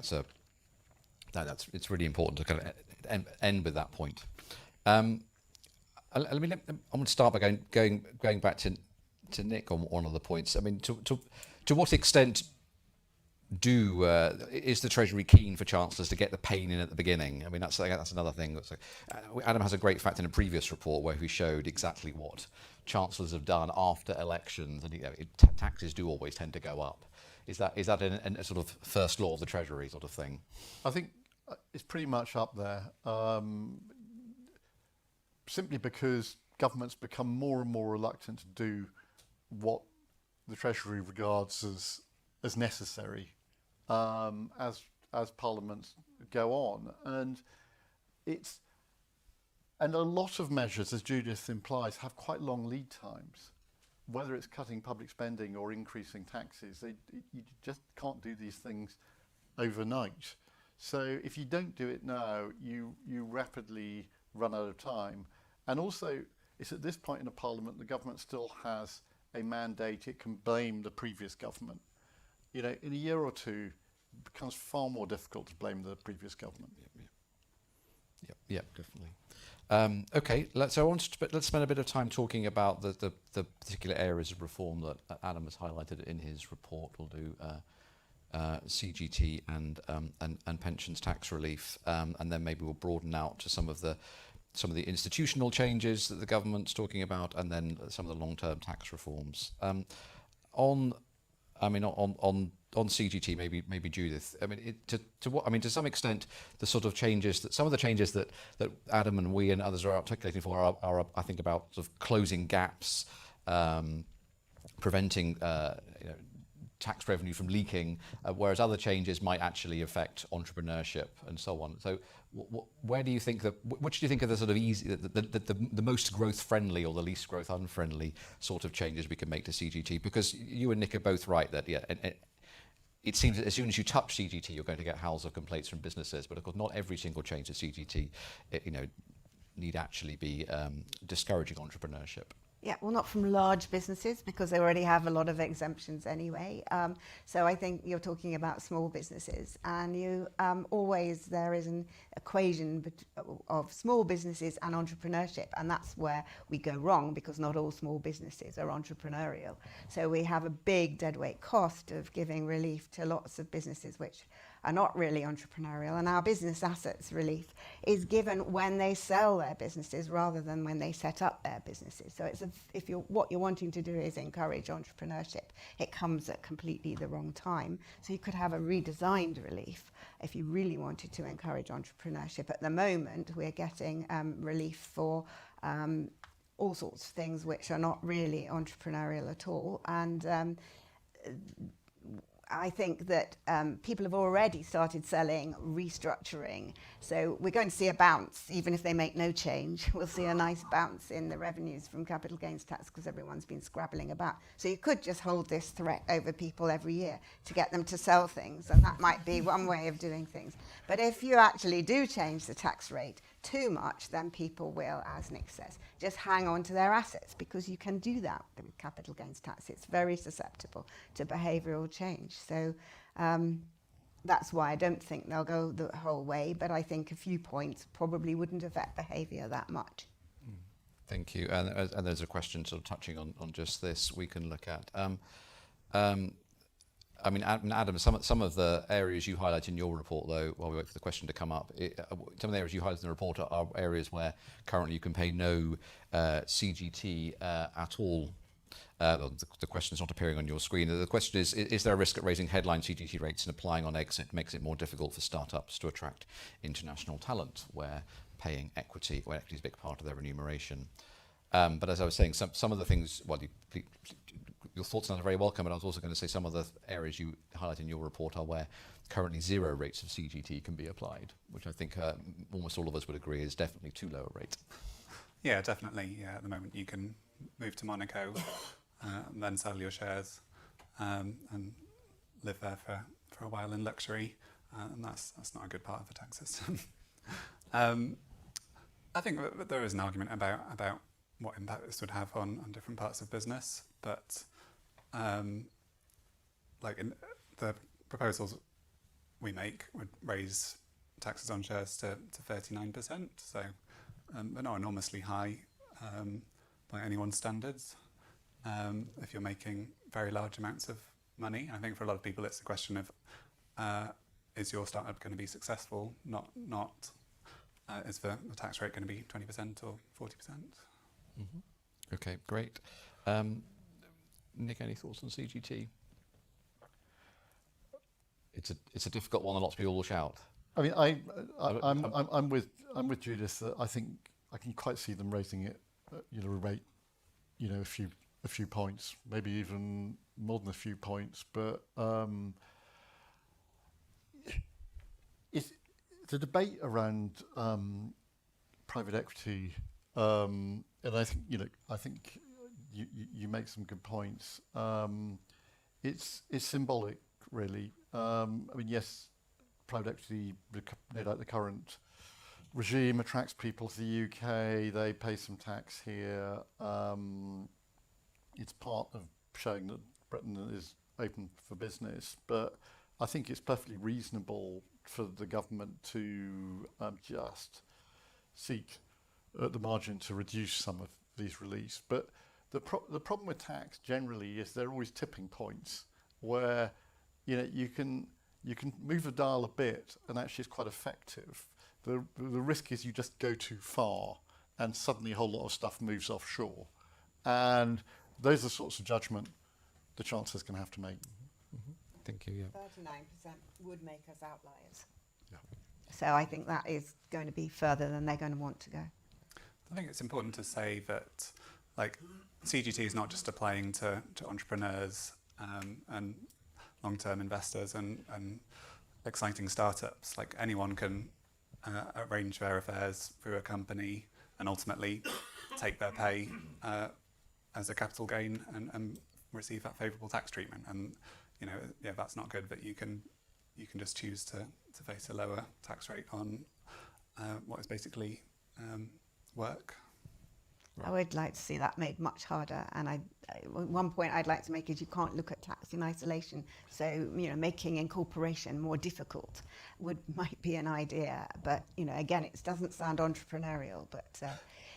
it's really important to kind of end with that point. I'm going to start by going back to Nick on one of the points. I mean, to what extent is the Treasury keen for Chancellors to get the pain in at the beginning? I mean, that's another thing. Adam has a great fact in a previous report where he showed exactly what Chancellors have done after elections, and taxes do always tend to go up. Is that a sort of first law of the Treasury sort of thing? I think it's pretty much up there, simply because governments become more and more reluctant to do what the Treasury regards as necessary as parliaments go on, and a lot of measures, as Judith implies, have quite long lead times. Whether it's cutting public spending or increasing taxes, you just can't do these things overnight. So if you don't do it now, you rapidly run out of time. And also, it's at this point in a parliament the government still has a mandate. It can blame the previous government. In a year or two, it becomes far more difficult to blame the previous government. Yeah, definitely. Okay, let's spend a bit of time talking about the particular areas of reform that Adam has highlighted in his report. We'll do CGT and pensions tax relief, and then maybe we'll broaden out to some of the institutional changes that the government's talking about, and then some of the long-term tax reforms. On CGT, maybe Judith. I mean, to some extent, some of the changes that Adam and we and others are articulating for are I think about sort of closing gaps, preventing tax revenue from leaking, whereas other changes might actually affect entrepreneurship and so on. So, which do you think are the sort of easy, the most growth friendly or the least growth unfriendly sort of changes we can make to CGT? Because you and Nick are both right that it seems that as soon as you touch CGT, you're going to get howls of complaints from businesses. But of course, not every single change to CGT, need actually be discouraging entrepreneurship. Yeah, well, not from large businesses because they already have a lot of exemptions anyway. So I think you're talking about small businesses, and there is an equation of small businesses and entrepreneurship, and that's where we go wrong because not all small businesses are entrepreneurial. So we have a big deadweight cost of giving relief to lots of businesses which are not really entrepreneurial, and our business assets relief is given when they sell their businesses rather than when they set up their businesses. So what you're wanting to do is encourage entrepreneurship. It comes at completely the wrong time. So you could have a redesigned relief if you really wanted to encourage entrepreneurship. At the moment, we're getting relief for all sorts of things which are not really entrepreneurial at all, and I think that people have already started selling restructuring. So we're going to see a bounce, even if they make no change. We'll see a nice bounce in the revenues from capital gains tax because everyone's been scrabbling about. So you could just hold this threat over people every year to get them to sell things, and that might be one way of doing things. But if you actually do change the tax rate too much, then people will, as Nick says, just hang on to their assets, because you can do that with capital gains tax. It's very susceptible to behavioural change. So that's why I don't think they'll go the whole way, but I think a few points probably wouldn't affect behaviour that much. Thank you. And there's a question sort of touching on just this we can look at. I mean, Adam, some of the areas you highlight in your report, though, while we wait for the question to come up, some of the areas you highlight in the report are areas where currently you can pay no CGT at all The question is not appearing on your screen. The question is there a risk at raising headline CGT rates and applying on exit makes it more difficult for startups to attract international talent, where paying equity is a big part of their remuneration? But as I was saying, some of the things, your thoughts are very welcome, but I was also going to say some of the areas you highlight in your report are where currently 0 rates of CGT can be applied, which I think almost all of us would agree is definitely too low a rate. Yeah, definitely. Yeah, at the moment you can move to Monaco and then sell your shares and live there for a while in luxury, and that's not a good part of the tax system. I think that there is an argument about what impact this would have on different parts of business, but like in the proposals we make would raise taxes on shares to 39%, so they're not enormously high by anyone's standards. If you're making very large amounts of money, I think for a lot of people it's a question of is your startup going to be successful? Not is the tax rate going to be 20% or 40%? Mm-hmm. Okay, great. Nick, any thoughts on CGT? It's a difficult one, and lots of people will shout. I mean, I'm with Judith. That I think I can quite see them raising it, a rate, a few points, maybe even more than a few points. But it's the debate around private equity, and I think you make some good points. It's symbolic, really. I mean, yes, private equity, the current regime attracts people to the UK. They pay some tax here. It's part of showing that Britain is open for business. But I think it's perfectly reasonable for the government to just seek at the margin to reduce some of these reliefs. But the problem with tax generally is there are always tipping points where you can move the dial a bit and actually it's quite effective. The risk is you just go too far and suddenly a whole lot of stuff moves offshore. And those are the sorts of judgment the Chancellor's going to have to make. Mm-hmm. Thank you. Yeah. 39% would make us outliers. Yeah. So I think that is going to be further than they're going to want to go. I think it's important to say that CGT is not just applying to entrepreneurs and long-term investors and exciting startups. Like anyone can arrange their affairs through a company and ultimately take their pay as a capital gain and receive that favourable tax treatment. And that's not good. But you can just choose to face a lower tax rate on what is basically work. I would like to see that made much harder. And one point I'd like to make is you can't look at tax in isolation. So, making incorporation more difficult might be an idea. But, again, it doesn't sound entrepreneurial, but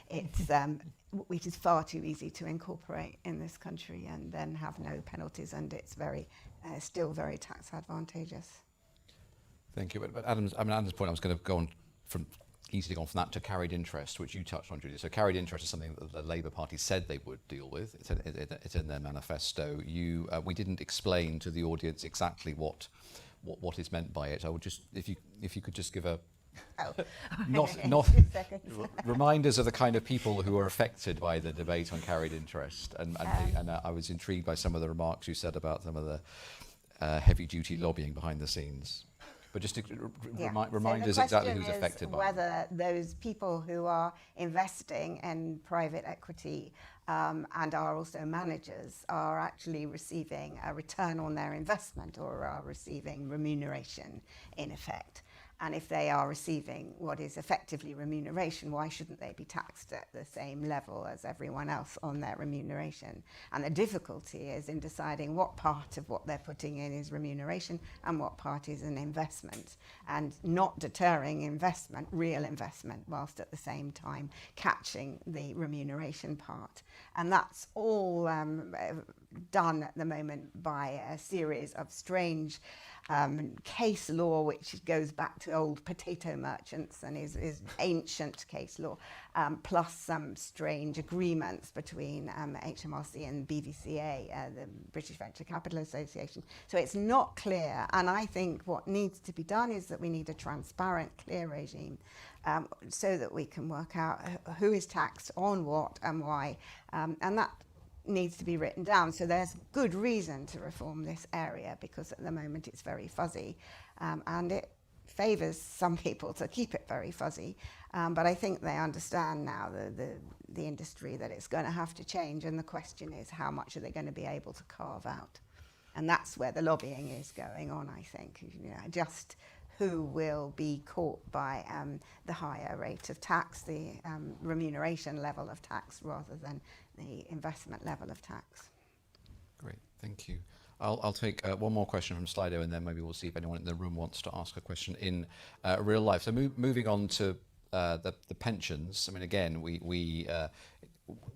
it is far too easy to incorporate in this country and then have no penalties. And it's still very tax advantageous. Thank you. But Adam's point, I was going to go on from that to carried interest, which you touched on, Judy. So carried interest is something that the Labour Party said they would deal with. It's in their manifesto. We didn't explain to the audience exactly what is meant by it. I would just, if you could just give a not reminders of the kind of people who are affected by the debate on carried interest, and I was intrigued by some of the remarks you said about some of the heavy-duty lobbying behind the scenes. But just to remind us exactly who's affected by it. Whether those people who are investing in private equity and are also managers are actually receiving a return on their investment or are receiving remuneration in effect. And if they are receiving what is effectively remuneration, why shouldn't they be taxed at the same level as everyone else on their remuneration? And the difficulty is in deciding what part of what they're putting in is remuneration and what part is an investment, and not deterring investment, real investment, whilst at the same time catching the remuneration part. And that's all done at the moment by a series of strange case law, which goes back to old potato merchants and is ancient case law, plus some strange agreements between HMRC and BVCA, the British Venture Capital Association. So it's not clear, and I think what needs to be done is that we need a transparent, clear regime so that we can work out who is taxed on what and why, and that needs to be written down. So there's good reason to reform this area, because at the moment it's very fuzzy, and it favours some people to keep it very fuzzy. But I think they understand now, the industry, that it's going to have to change, and the question is how much are they going to be able to carve out? And that's where the lobbying is going on, I think. You know, just who will be caught by the higher rate of tax, the remuneration level of tax, rather than the investment level of tax. Great, thank you. I'll take one more question from Slido, and then maybe we'll see if anyone in the room wants to ask a question in real life. So moving on to the pensions. I mean, again,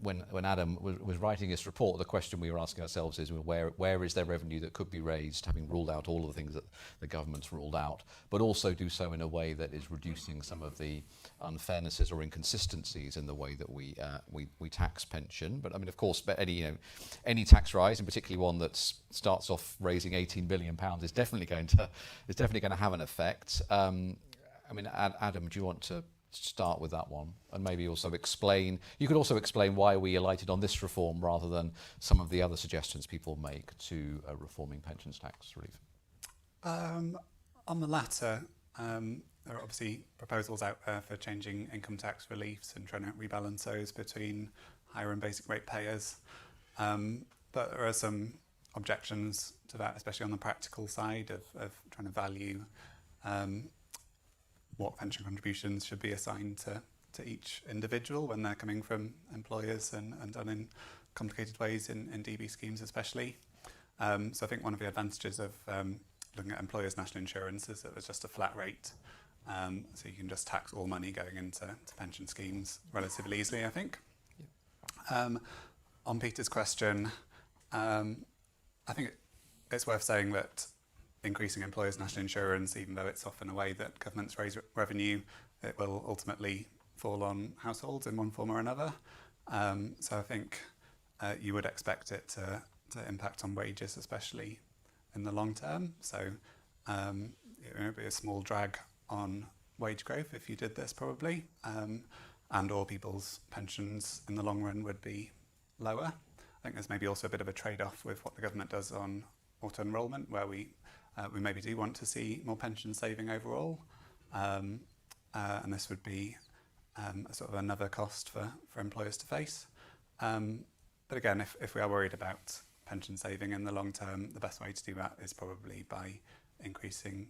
when Adam was writing his report, the question we were asking ourselves is, where is there revenue that could be raised, having ruled out all of the things that the government's ruled out, but also do so in a way that is reducing some of the unfairnesses or inconsistencies in the way that we tax pension. But I mean, of course, any tax rise, and particularly one that starts off raising £18 billion, is definitely going to have an effect. I mean, Adam, do you want to start with that one, and maybe also explain why we alighted on this reform rather than some of the other suggestions people make to reforming pensions tax relief? On the latter, there are obviously proposals out there for changing income tax reliefs and trying to rebalance those between higher and basic rate payers, but there are some objections to that, especially on the practical side of trying to value what pension contributions should be assigned to each individual when they're coming from employers and done in complicated ways in DB schemes especially. So I think one of the advantages of looking at employers' national insurance is that there's just a flat rate, so you can just tax all money going into pension schemes relatively easily, I think. Yeah. On Peter's question, I think it's worth saying that increasing employers' national insurance, even though it's often a way that governments raise revenue, it will ultimately fall on households in one form or another. So I think you would expect it to impact on wages, especially in the long term. So it would be a small drag on wage growth if you did this, probably, and all people's pensions in the long run would be lower. I think there's maybe also a bit of a trade-off with what the government does on auto-enrolment, where we maybe do want to see more pension saving overall, and this would be sort of another cost for employers to face. But again, if we are worried about pension saving in the long term, the best way to do that is probably by increasing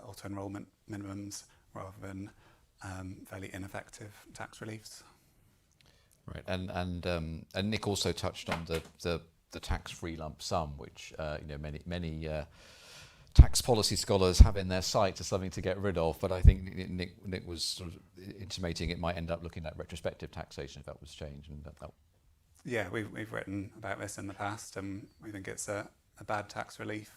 auto-enrolment minimums rather than fairly ineffective tax reliefs. Right, and Nick also touched on the tax-free lump sum, which many tax policy scholars have in their sights as something to get rid of, but I think Nick was sort of intimating it might end up looking at retrospective taxation if that was changed. And Yeah, we've written about this in the past, and we think it's a bad tax relief,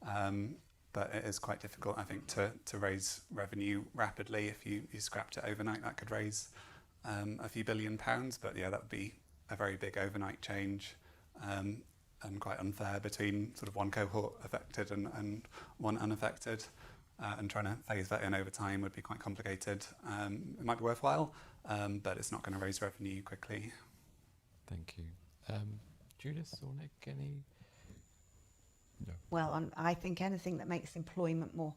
but it is quite difficult, I think, to raise revenue rapidly. If you scrapped it overnight, that could raise a few £billion, but yeah, that would be a very big overnight change. And quite unfair between sort of one cohort affected and one unaffected, and trying to phase that in over time would be quite complicated. It might be worthwhile, but it's not going to raise revenue quickly. Thank you. Judith or Nick, any? No. Well, I think anything that makes employment more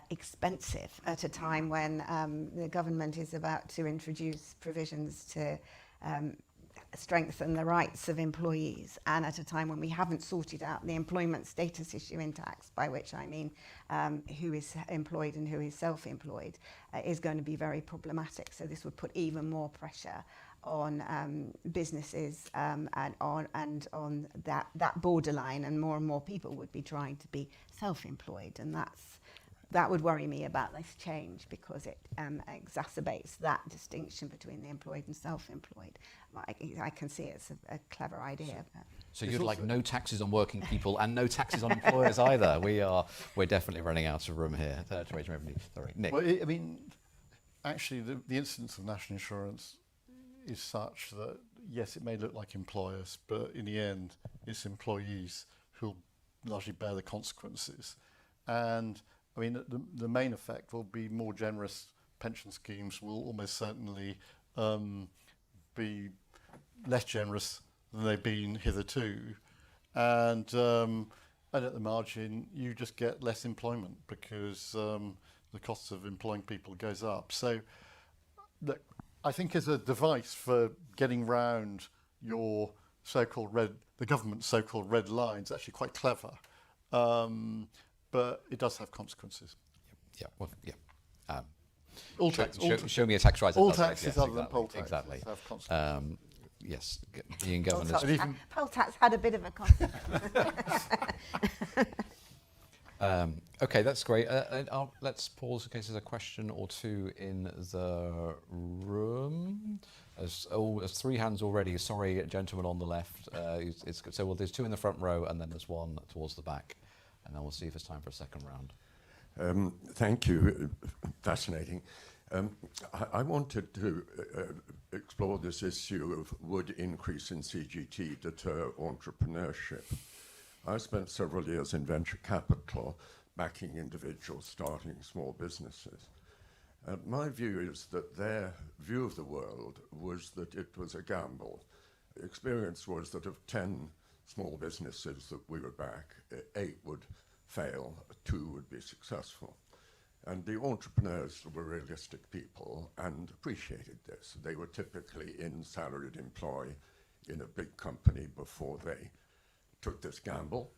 expensive at a time when the government is about to introduce provisions to strengthen the rights of employees, and at a time when we haven't sorted out the employment status issue in tax, by which I mean who is employed and who is self-employed, is going to be very problematic. So this would put even more pressure on businesses and on that borderline, and more people would be trying to be self-employed, and that's that would worry me about this change, because it exacerbates that distinction between the employed and self-employed. I can see it's a clever idea. So you'd like no taxes on working people and no taxes on employers either. We're definitely running out of room here to raise revenue. Sorry, Nick. Well, I mean, actually, the incidence of national insurance is such that, yes, it may look like employers, but in the end, it's employees who'll largely bear the consequences. And I mean, the main effect will be more generous pension schemes will almost certainly be less generous than they've been hitherto. And at the margin, you just get less employment because the cost of employing people goes up. So look, I think as a device for getting round your so-called the government's so-called red lines, actually quite clever. But it does have consequences. Yeah, well, yeah. All tax, show me a tax rise. all taxes other than poll taxes exactly. have consequences. Yes, being governors. Poll tax had a bit of a consequence. Okay, that's great. Let's pause in case there's a question or two in the room. There's 3 hands already. Sorry, gentleman on the left. It's good. So there's 2 in the front row, and then there's 1 towards the back. And then we'll see if it's time for a second round. Thank you. Fascinating. I wanted to explore this issue of would increase in CGT deter entrepreneurship. I spent several years in venture capital, backing individuals starting small businesses. My view is that their view of the world was that it was a gamble. The experience was that of 10 small businesses that we would back, 8 would fail, 2 would be successful. And the entrepreneurs were realistic people and appreciated this. They were typically in salaried employ in a big company before they took this gamble.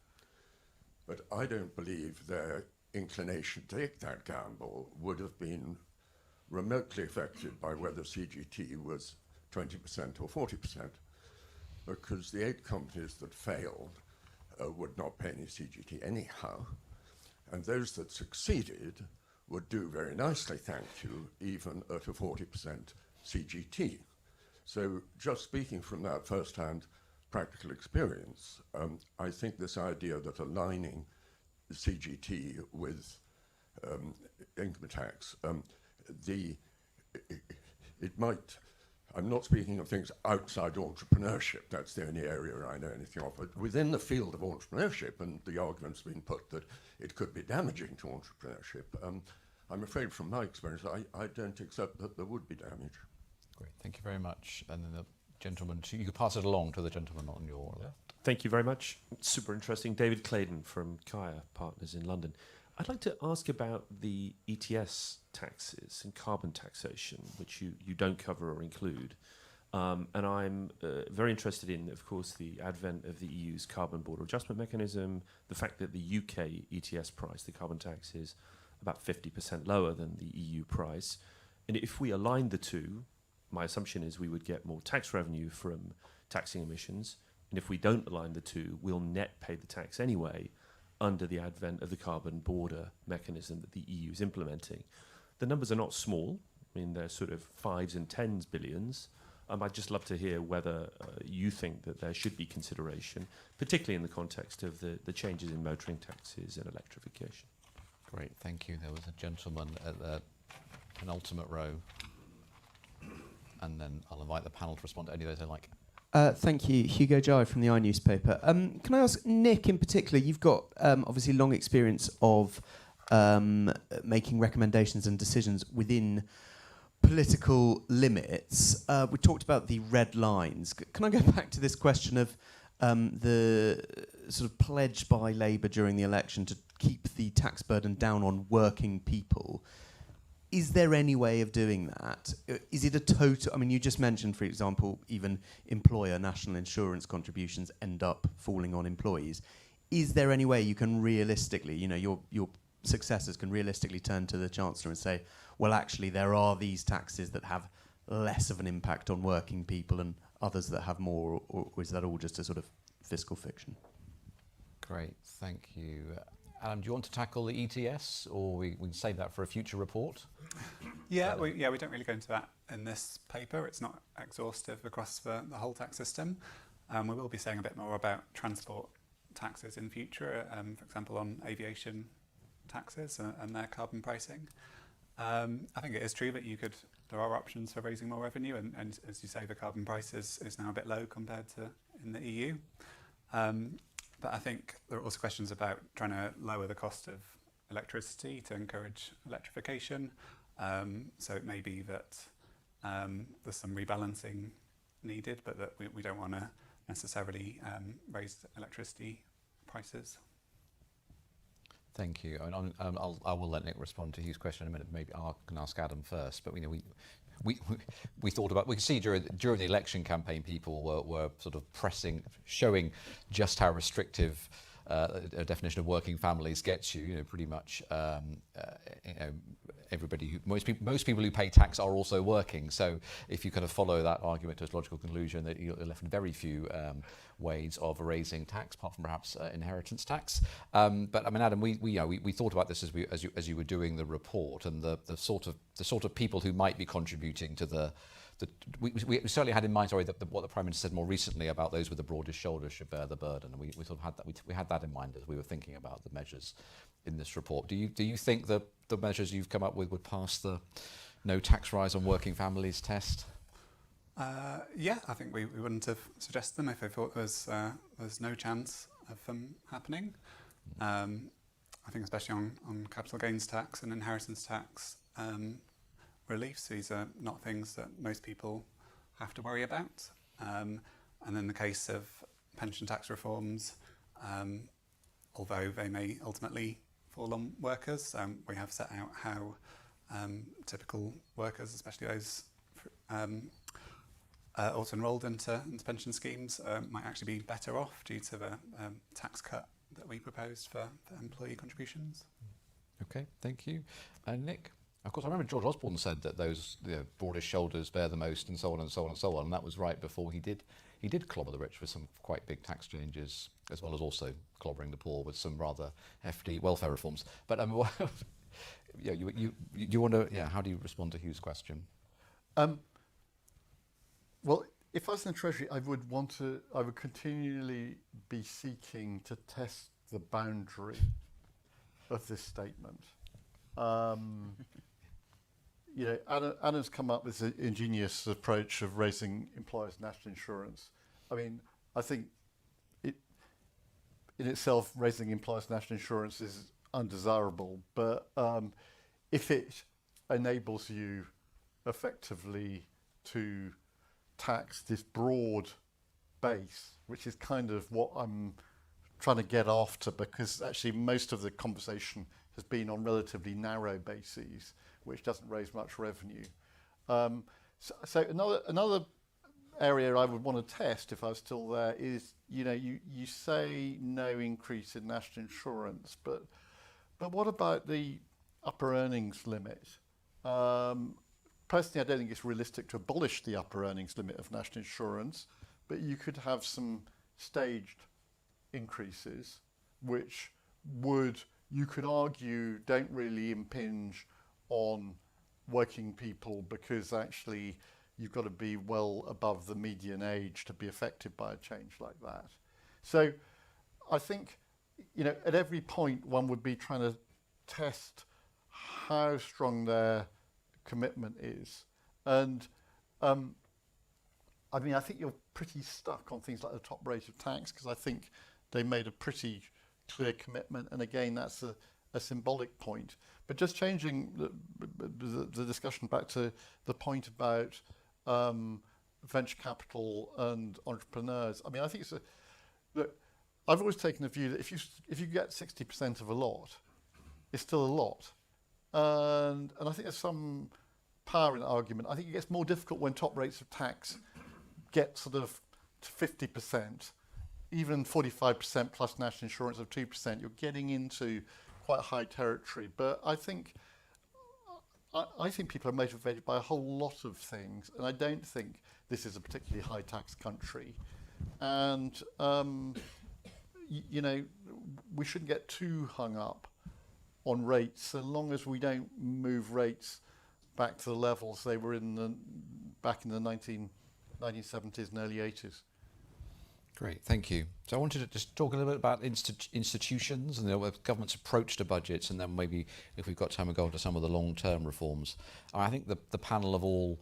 But I don't believe their inclination to take that gamble would have been remotely affected by whether CGT was 20% or 40%, because the 8 companies that failed would not pay any CGT anyhow, and those that succeeded would do very nicely, thank you, even at a 40% CGT. So just speaking from that first-hand practical experience, I think this idea that aligning CGT with income tax, it might, I'm not speaking of things outside entrepreneurship, that's the only area I know anything of, but within the field of entrepreneurship, and the argument's been put that it could be damaging to entrepreneurship, I'm afraid from my experience, I don't accept that there would be damage. Great, thank you very much. And then the gentleman, you could pass it along to the gentleman on your left. Thank you very much. Super interesting. David Claydon from Kaya Partners in London. I'd like to ask about the ETS taxes and carbon taxation, which you don't cover or include. And I'm very interested in, of course, the advent of the EU's carbon border adjustment mechanism, the fact that the UK ETS price, the carbon tax, is about 50% lower than the EU price. And if we align the two, my assumption is we would get more tax revenue from taxing emissions. And if we don't align the two, we'll net pay the tax anyway under the advent of the carbon border mechanism that the EU is implementing. The numbers are not small. I mean, they're sort of 5s and 10s billions. I'd just love to hear whether you think that there should be consideration, particularly in the context of the changes in motoring taxes and electrification. Great, thank you. There was a gentleman at the penultimate row. And then I'll invite the panel to respond to any of those they like. Thank you, Hugo Jai from the iNewspaper. Can I ask Nick in particular, you've got obviously long experience of making recommendations and decisions within political limits. We talked about the red lines. Can I go back to this question of the sort of pledge by Labour during the election to keep the tax burden down on working people? Is there any way of doing that? Is it a total? I mean, you just mentioned, for example, even employer national insurance contributions end up falling on employees. Is there any way you can realistically, your successors can realistically turn to the Chancellor and say, well, actually, there are these taxes that have less of an impact on working people and others that have more, or is that all just a sort of fiscal fiction? Great, thank you. Do you want to tackle the ETS, or we can save that for a future report? Yeah, we don't really go into that in this paper. It's not exhaustive across the whole tax system. We will be saying a bit more about transport taxes in future, for example, on aviation taxes and their carbon pricing. I think it is true that there are options for raising more revenue, and as you say, the carbon price is now a bit low compared to in the EU. But I think there are also questions about trying to lower the cost of electricity to encourage electrification. So it may be that there's some rebalancing needed, but that we don't want to necessarily raise electricity prices. Thank you. I will let Nick respond to Hugh's question in a minute. Maybe I can ask Adam first. But we thought about. We could see during the election campaign, people were sort of showing just how restrictive a definition of working families gets you. You know, pretty much. Everybody most people who pay tax are also working. So if you kind of follow that argument to its logical conclusion, that you're left with very few ways of raising tax, apart from perhaps inheritance tax. But I mean, Adam, we thought about this as you were doing the report, and the sort of people who might be contributing to we certainly had in mind, what the Prime Minister said more recently about those with the broadest shoulders should bear the burden, and we sort of had that. We had that in mind as we were thinking about the measures in this report. Do you think that the measures you've come up with would pass the no tax rise on working families test? Yeah, I think we wouldn't have suggested them if I thought there's no chance of them happening. I think especially on capital gains tax and inheritance tax reliefs, these are not things that most people have to worry about. And in the case of pension tax reforms, although they may ultimately fall on workers, we have set out how typical workers, especially those also enrolled into pension schemes, might actually be better off due to the tax cut that we proposed for employee contributions. Okay, thank you. Nick? Of course, I remember George Osborne said that those broadest shoulders bear the most, and so on and so on and so on. And that was right before he did clobber the rich with some quite big tax changes, as well as also clobbering the poor with some rather hefty welfare reforms. But you want to? Yeah, how do you respond to Hugh's question? Well, if I was in the Treasury, I would continually be seeking to test the boundary of this statement. Adam's come up with an ingenious approach of raising employers' national insurance. I mean, I think in itself, raising employers' national insurance is undesirable, but if it enables you effectively to tax this broad base, which is kind of what I'm trying to get after, because actually most of the conversation has been on relatively narrow bases, which doesn't raise much revenue. So another area I would want to test if I was still there is, you say no increase in national insurance, but what about the upper earnings limit? Personally, I don't think it's realistic to abolish the upper earnings limit of national insurance, but you could have some staged increases, which you could argue don't really impinge on working people, because actually you've got to be well above the median age to be affected by a change like that. So I think, at every point one would be trying to test how strong their commitment is. And I think you're pretty stuck on things like the top rate of tax, because I think they made a pretty clear commitment, and again that's a symbolic point. But just changing the discussion back to the point about venture capital and entrepreneurs, I think look, I've always taken the view that if you get 60% of a lot, it's still a lot, and I think there's some power in that argument. I think it gets more difficult when top rates of tax get sort of to 50%, even 45% plus national insurance of 2%. You're getting into quite high territory. But I think people are motivated by a whole lot of things, and I don't think this is a particularly high tax country. And we shouldn't get too hung up on rates, so long as we don't move rates back to the levels they were back in the 1970s and early 80s. Great, thank you. So I wanted to just talk a little bit about institutions and the government's approach to budgets, and then maybe, if we've got time, we'll go on to some of the long-term reforms. I think the panel have all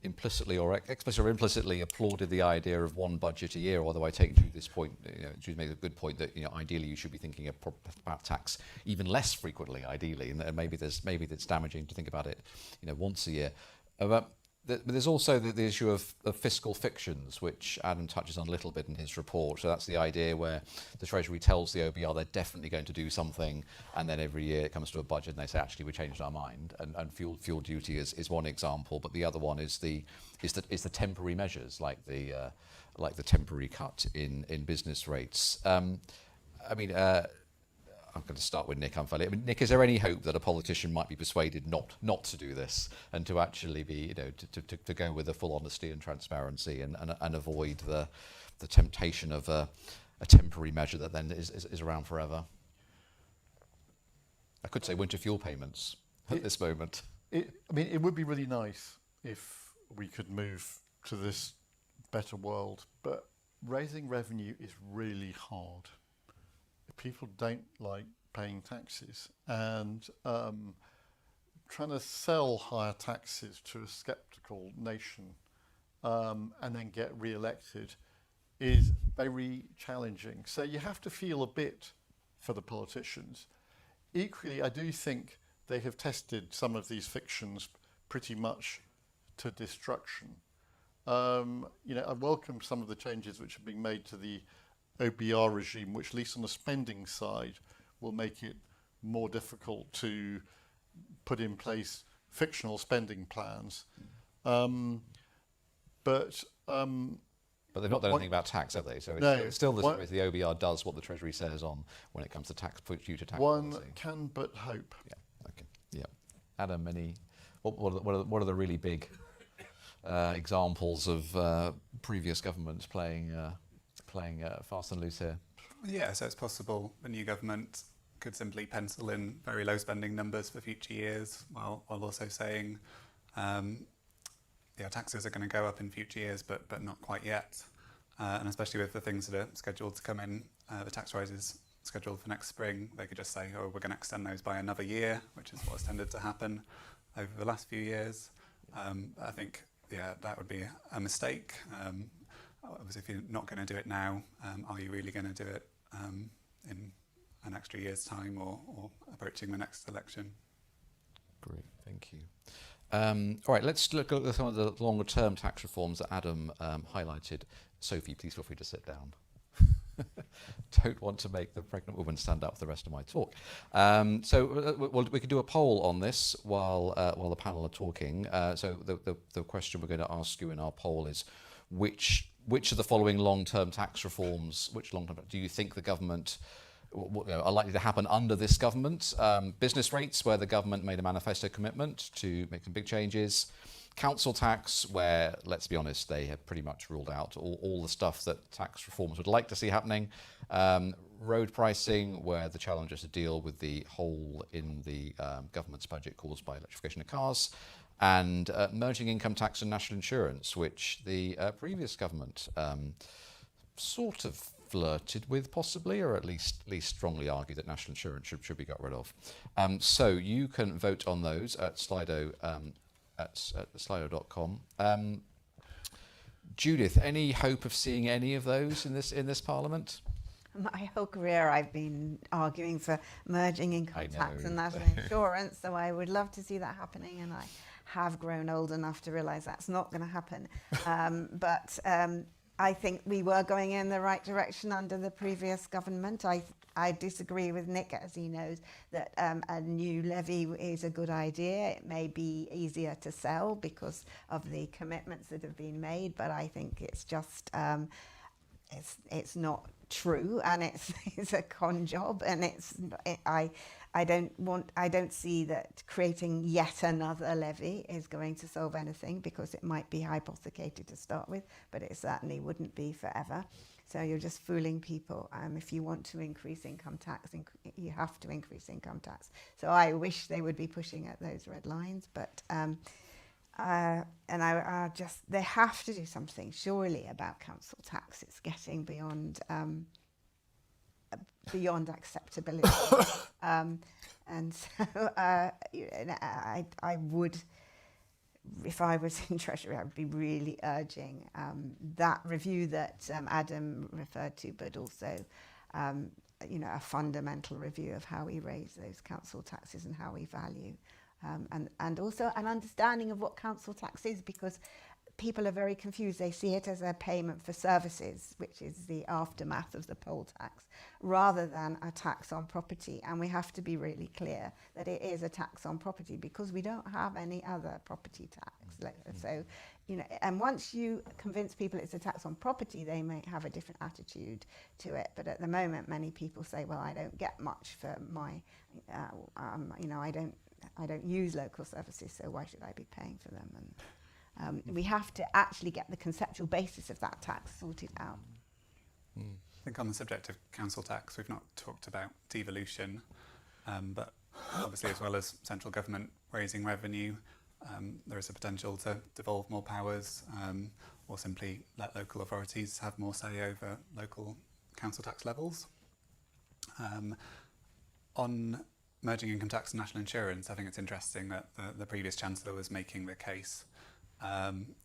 implicitly or explicitly or implicitly applauded the idea of one budget a year, although I take Judith's point, Judith made a good point that ideally you should be thinking about tax even less frequently, ideally, and maybe it's damaging to think about it once a year. But there's also the issue of fiscal fictions, which Adam touches on a little bit in his report. So that's the idea where the Treasury tells the OBR they're definitely going to do something, and then every year it comes to a budget and they say, actually, we changed our mind. And fuel duty is one example, but the other one is the temporary measures, like the temporary cut in business rates. I'm going to start with Nick. Nick, is there any hope that a politician might be persuaded not to do this and to actually be, to go with the full honesty and transparency and avoid the temptation of a temporary measure that then is around forever? I could say winter fuel payments at this moment. It would be really nice if we could move to this better world, but raising revenue is really hard. People don't like paying taxes, and trying to sell higher taxes to a sceptical nation and then get re-elected is very challenging. So you have to feel a bit for the politicians. Equally, I do think they have tested some of these fictions pretty much to destruction. I welcome some of the changes which are being made to the OBR regime, which, at least on the spending side, will make it more difficult to put in place fictional spending plans. But they've not done anything about tax, have they? So it's still the OBR does what the Treasury says on when it comes to future tax one policy. Can but hope. Yeah. Okay. Yeah. Adam, what are the really big examples of previous governments playing fast and loose here? Yeah, so it's possible the new government could simply pencil in very low spending numbers for future years while also saying taxes are going to go up in future years, but not quite yet. And especially with the things that are scheduled to come in, the tax rises scheduled for next spring, they could just say, oh, we're going to extend those by another year, which is what's tended to happen over the last few years. I think, that would be a mistake. Obviously, if you're not going to do it now, are you really going to do it in an extra year's time or approaching the next election? Great, thank you. All right, let's look at some of the longer term tax reforms that Adam highlighted. Sophie, please feel free to sit down. Don't want to make the pregnant woman stand up for the rest of my talk. We could do a poll on this while the panel are talking. So the question we're going to ask you in our poll is, which of the following long-term tax reforms, do you think the government are likely to happen under this government? Business rates, where the government made a manifesto commitment to make some big changes. Council tax, where, let's be honest, they have pretty much ruled out all the stuff that tax reforms would like to see happening. Road pricing, where the challenge is to deal with the hole in the government's budget caused by electrification of cars. And merging income tax and national insurance, which the previous government sort of flirted with, possibly, or at least strongly argued that national insurance should be got rid of. So you can vote on those at Slido at slido.com. Judith, any hope of seeing any of those in this Parliament? My whole career I've been arguing for merging income tax and national insurance, so I would love to see that happening, and I have grown old enough to realise that's not going to happen. But I think we were going in the right direction under the previous government. I disagree with Nick, as he knows, that a new levy is a good idea. It may be easier to sell because of the commitments that have been made, but I think it's just it's not true, and it's a con job, and I don't see that creating yet another levy is going to solve anything, because it might be hypothecated to start with, but it certainly wouldn't be forever. So you're just fooling people. If you want to increase income tax, you have to increase income tax. So I wish they would be pushing at those red lines, but they have to do something surely about council tax. It's getting beyond acceptability. And so I would, if I was in Treasury, I would be really urging that review that Adam referred to, but also a fundamental review of how we raise those council taxes and how we value, and also an understanding of what council tax is, because people are very confused. They see it as a payment for services, which is the aftermath of the poll tax, rather than a tax on property. And we have to be really clear that it is a tax on property, because we don't have any other property tax. So, and once you convince people it's a tax on property, they may have a different attitude to it. But at the moment, many people say, well, I don't get much for my, I don't use local services, so why should I be paying for them? And we have to actually get the conceptual basis of that tax sorted out. I think on the subject of council tax, we've not talked about devolution, but obviously as well as central government raising revenue, there is a potential to devolve more powers or simply let local authorities have more say over local council tax levels. On merging income tax and national insurance, I think it's interesting that the previous Chancellor was making the case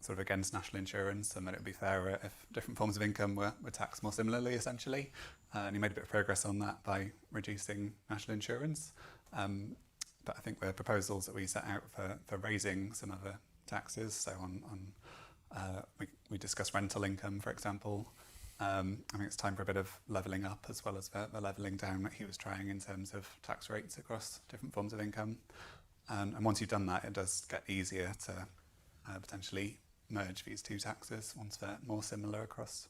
sort of against national insurance, and that it would be fairer if different forms of income were taxed more similarly, essentially. And he made a bit of progress on that by reducing national insurance. But I think the proposals that we set out for raising some other taxes, so we discussed rental income, for example. I think it's time for a bit of levelling up as well as the levelling down that he was trying in terms of tax rates across different forms of income. And once you've done that, it does get easier to potentially merge these two taxes once they're more similar across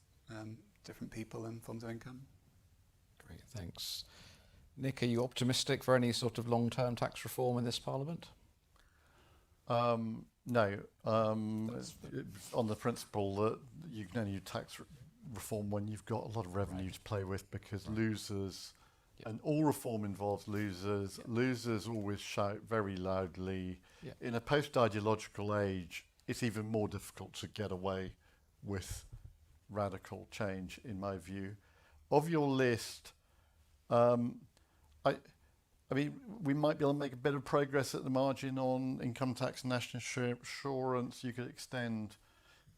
different people and forms of income. Great, thanks. Nick, are you optimistic for any sort of long-term tax reform in this Parliament? No, on the principle that you can only do tax reform when you've got a lot of revenue to play with, because losers, and all reform involves losers. Losers always shout very loudly. In a post-ideological age, it's even more difficult to get away with radical change, in my view. Of your list, I mean, we might be able to make a bit of progress at the margin on income tax and national insurance. You could extend,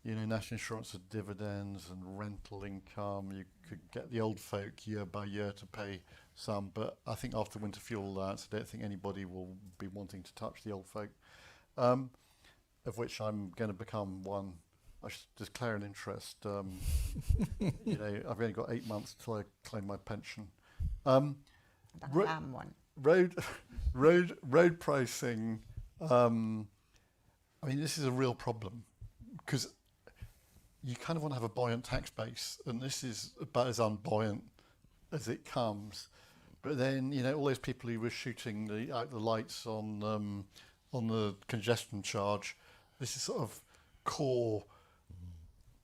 national insurance to dividends and rental income. You could get the old folk year by year to pay some, but I think after winter fuel allowance, I don't think anybody will be wanting to touch the old folk, of which I'm going to become one. I should declare an interest. I've only got 8 months till I claim my pension. Road pricing. This is a real problem, because you kind of want to have a buoyant tax base, and this is about as unbuoyant as it comes. But then, all those people who were shooting out the lights on the congestion charge, this is sort of core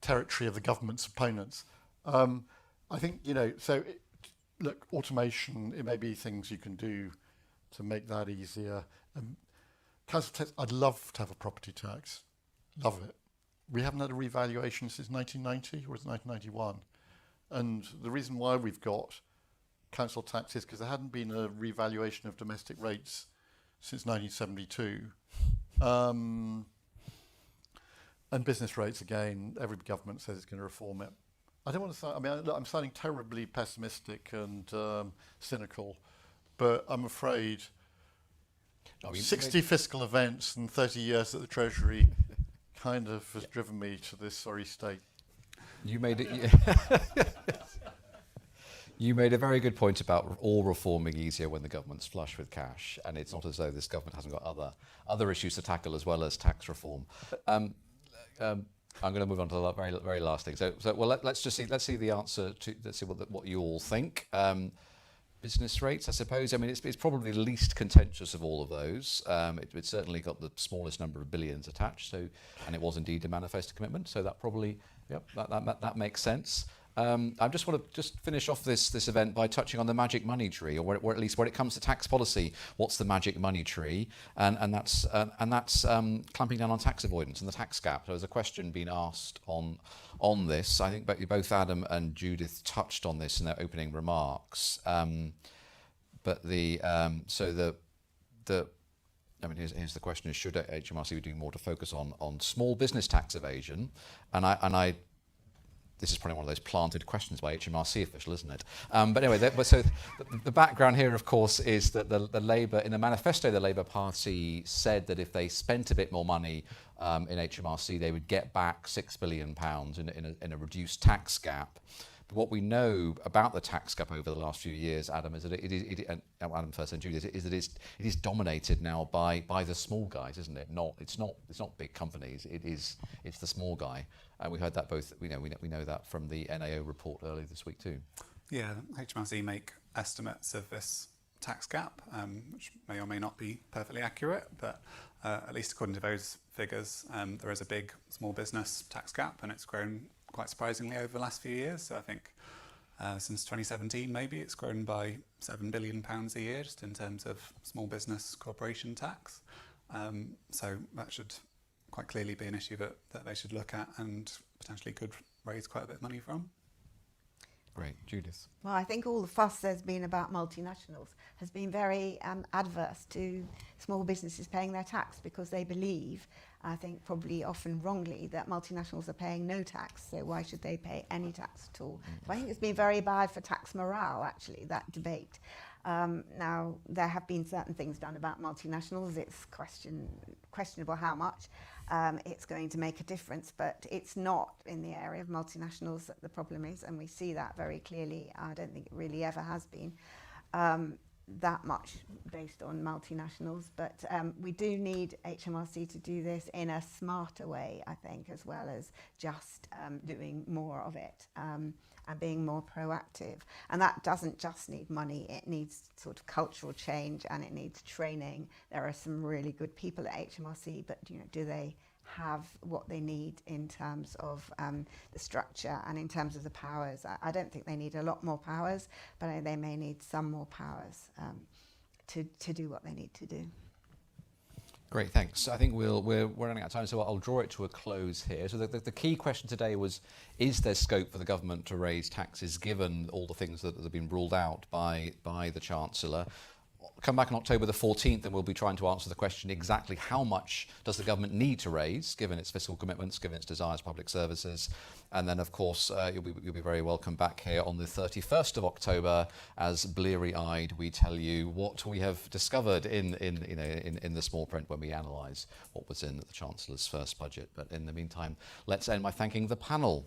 territory of the government's opponents. I think, look, automation, it may be things you can do to make that easier. Council tax, I'd love to have a property tax. Love it. We haven't had a revaluation since 1990, or it's 1991. And the reason why we've got council tax is because there hadn't been a revaluation of domestic rates since 1972. And business rates, again, every government says it's going to reform it. I don't want to sound, I'm sounding terribly pessimistic and cynical, but I'm afraid 60 fiscal events and 30 years at the Treasury kind of has driven me to this sorry state. You made it. You made a very good point about all reforming easier when the government's flush with cash, and it's not as though this government hasn't got other issues to tackle as well as tax reform. I'm going to move on to the very, very last thing. So let's see the answer to. Let's see what you all think. Business rates, I suppose. I mean, it's probably the least contentious of all of those. It's certainly got the smallest number of billions attached. So, and it was indeed a manifesto commitment. So that probably, that makes sense. I just want to finish off this event by touching on the magic money tree, or at least where it comes to tax policy, what's the magic money tree? And that's clamping down on tax avoidance and the tax gap. There was a question being asked on this. I think both Adam and Judith touched on this in their opening remarks. But here's the question: is should HMRC be doing more to focus on small business tax evasion? And I this is probably one of those planted questions by HMRC official, isn't it? But anyway, the background here, of course, is that the Labour, in the manifesto, the Labour Party said that if they spent a bit more money in HMRC, they would get back £6 billion in a reduced tax gap. But what we know about the tax gap over the last few years, Adam, is that Adam first and Judith, is that it is dominated now by the small guys, isn't it? It's not big companies. It's the small guy, and we heard that both. We know that from the NAO report earlier this week too. Yeah, HMRC make estimates of this tax gap, which may or may not be perfectly accurate, but at least according to those figures, there is a big small business tax gap, and it's grown quite surprisingly over the last few years. So I think since 2017 maybe it's grown by £7 billion a year just in terms of small business corporation tax. So that should quite clearly be an issue that they should look at and potentially could raise quite a bit of money from. Great. Judith. Well, I think all the fuss there's been about multinationals has been very adverse to small businesses paying their tax, because they believe, I think probably often wrongly, that multinationals are paying no tax, so why should they pay any tax at all? So I think it's been very bad for tax morale, actually, that debate. Now, there have been certain things done about multinationals. It's questionable how much it's going to make a difference, but it's not in the area of multinationals that the problem is, and we see that very clearly. I don't think it really ever has been that much based on multinationals, but we do need HMRC to do this in a smarter way, I think, as well as just doing more of it and being more proactive. And that doesn't just need money, it needs sort of cultural change, and it needs training. There are some really good people at HMRC, but do they have what they need in terms of the structure and in terms of the powers? I don't think they need a lot more powers, but they may need some more powers to do what they need to do. Great, thanks. I think we're running out of time, so I'll draw it to a close here. So the key question today was, is there scope for the government to raise taxes given all the things that have been ruled out by the Chancellor? Come back on October the 14th and we'll be trying to answer the question exactly how much does the government need to raise given its fiscal commitments, given its desires for public services. And then of course you'll be very welcome back here on the 31st of October as bleary-eyed we tell you what we have discovered in the small print when we analyse what was in the Chancellor's first budget. But in the meantime, let's end by thanking the panel.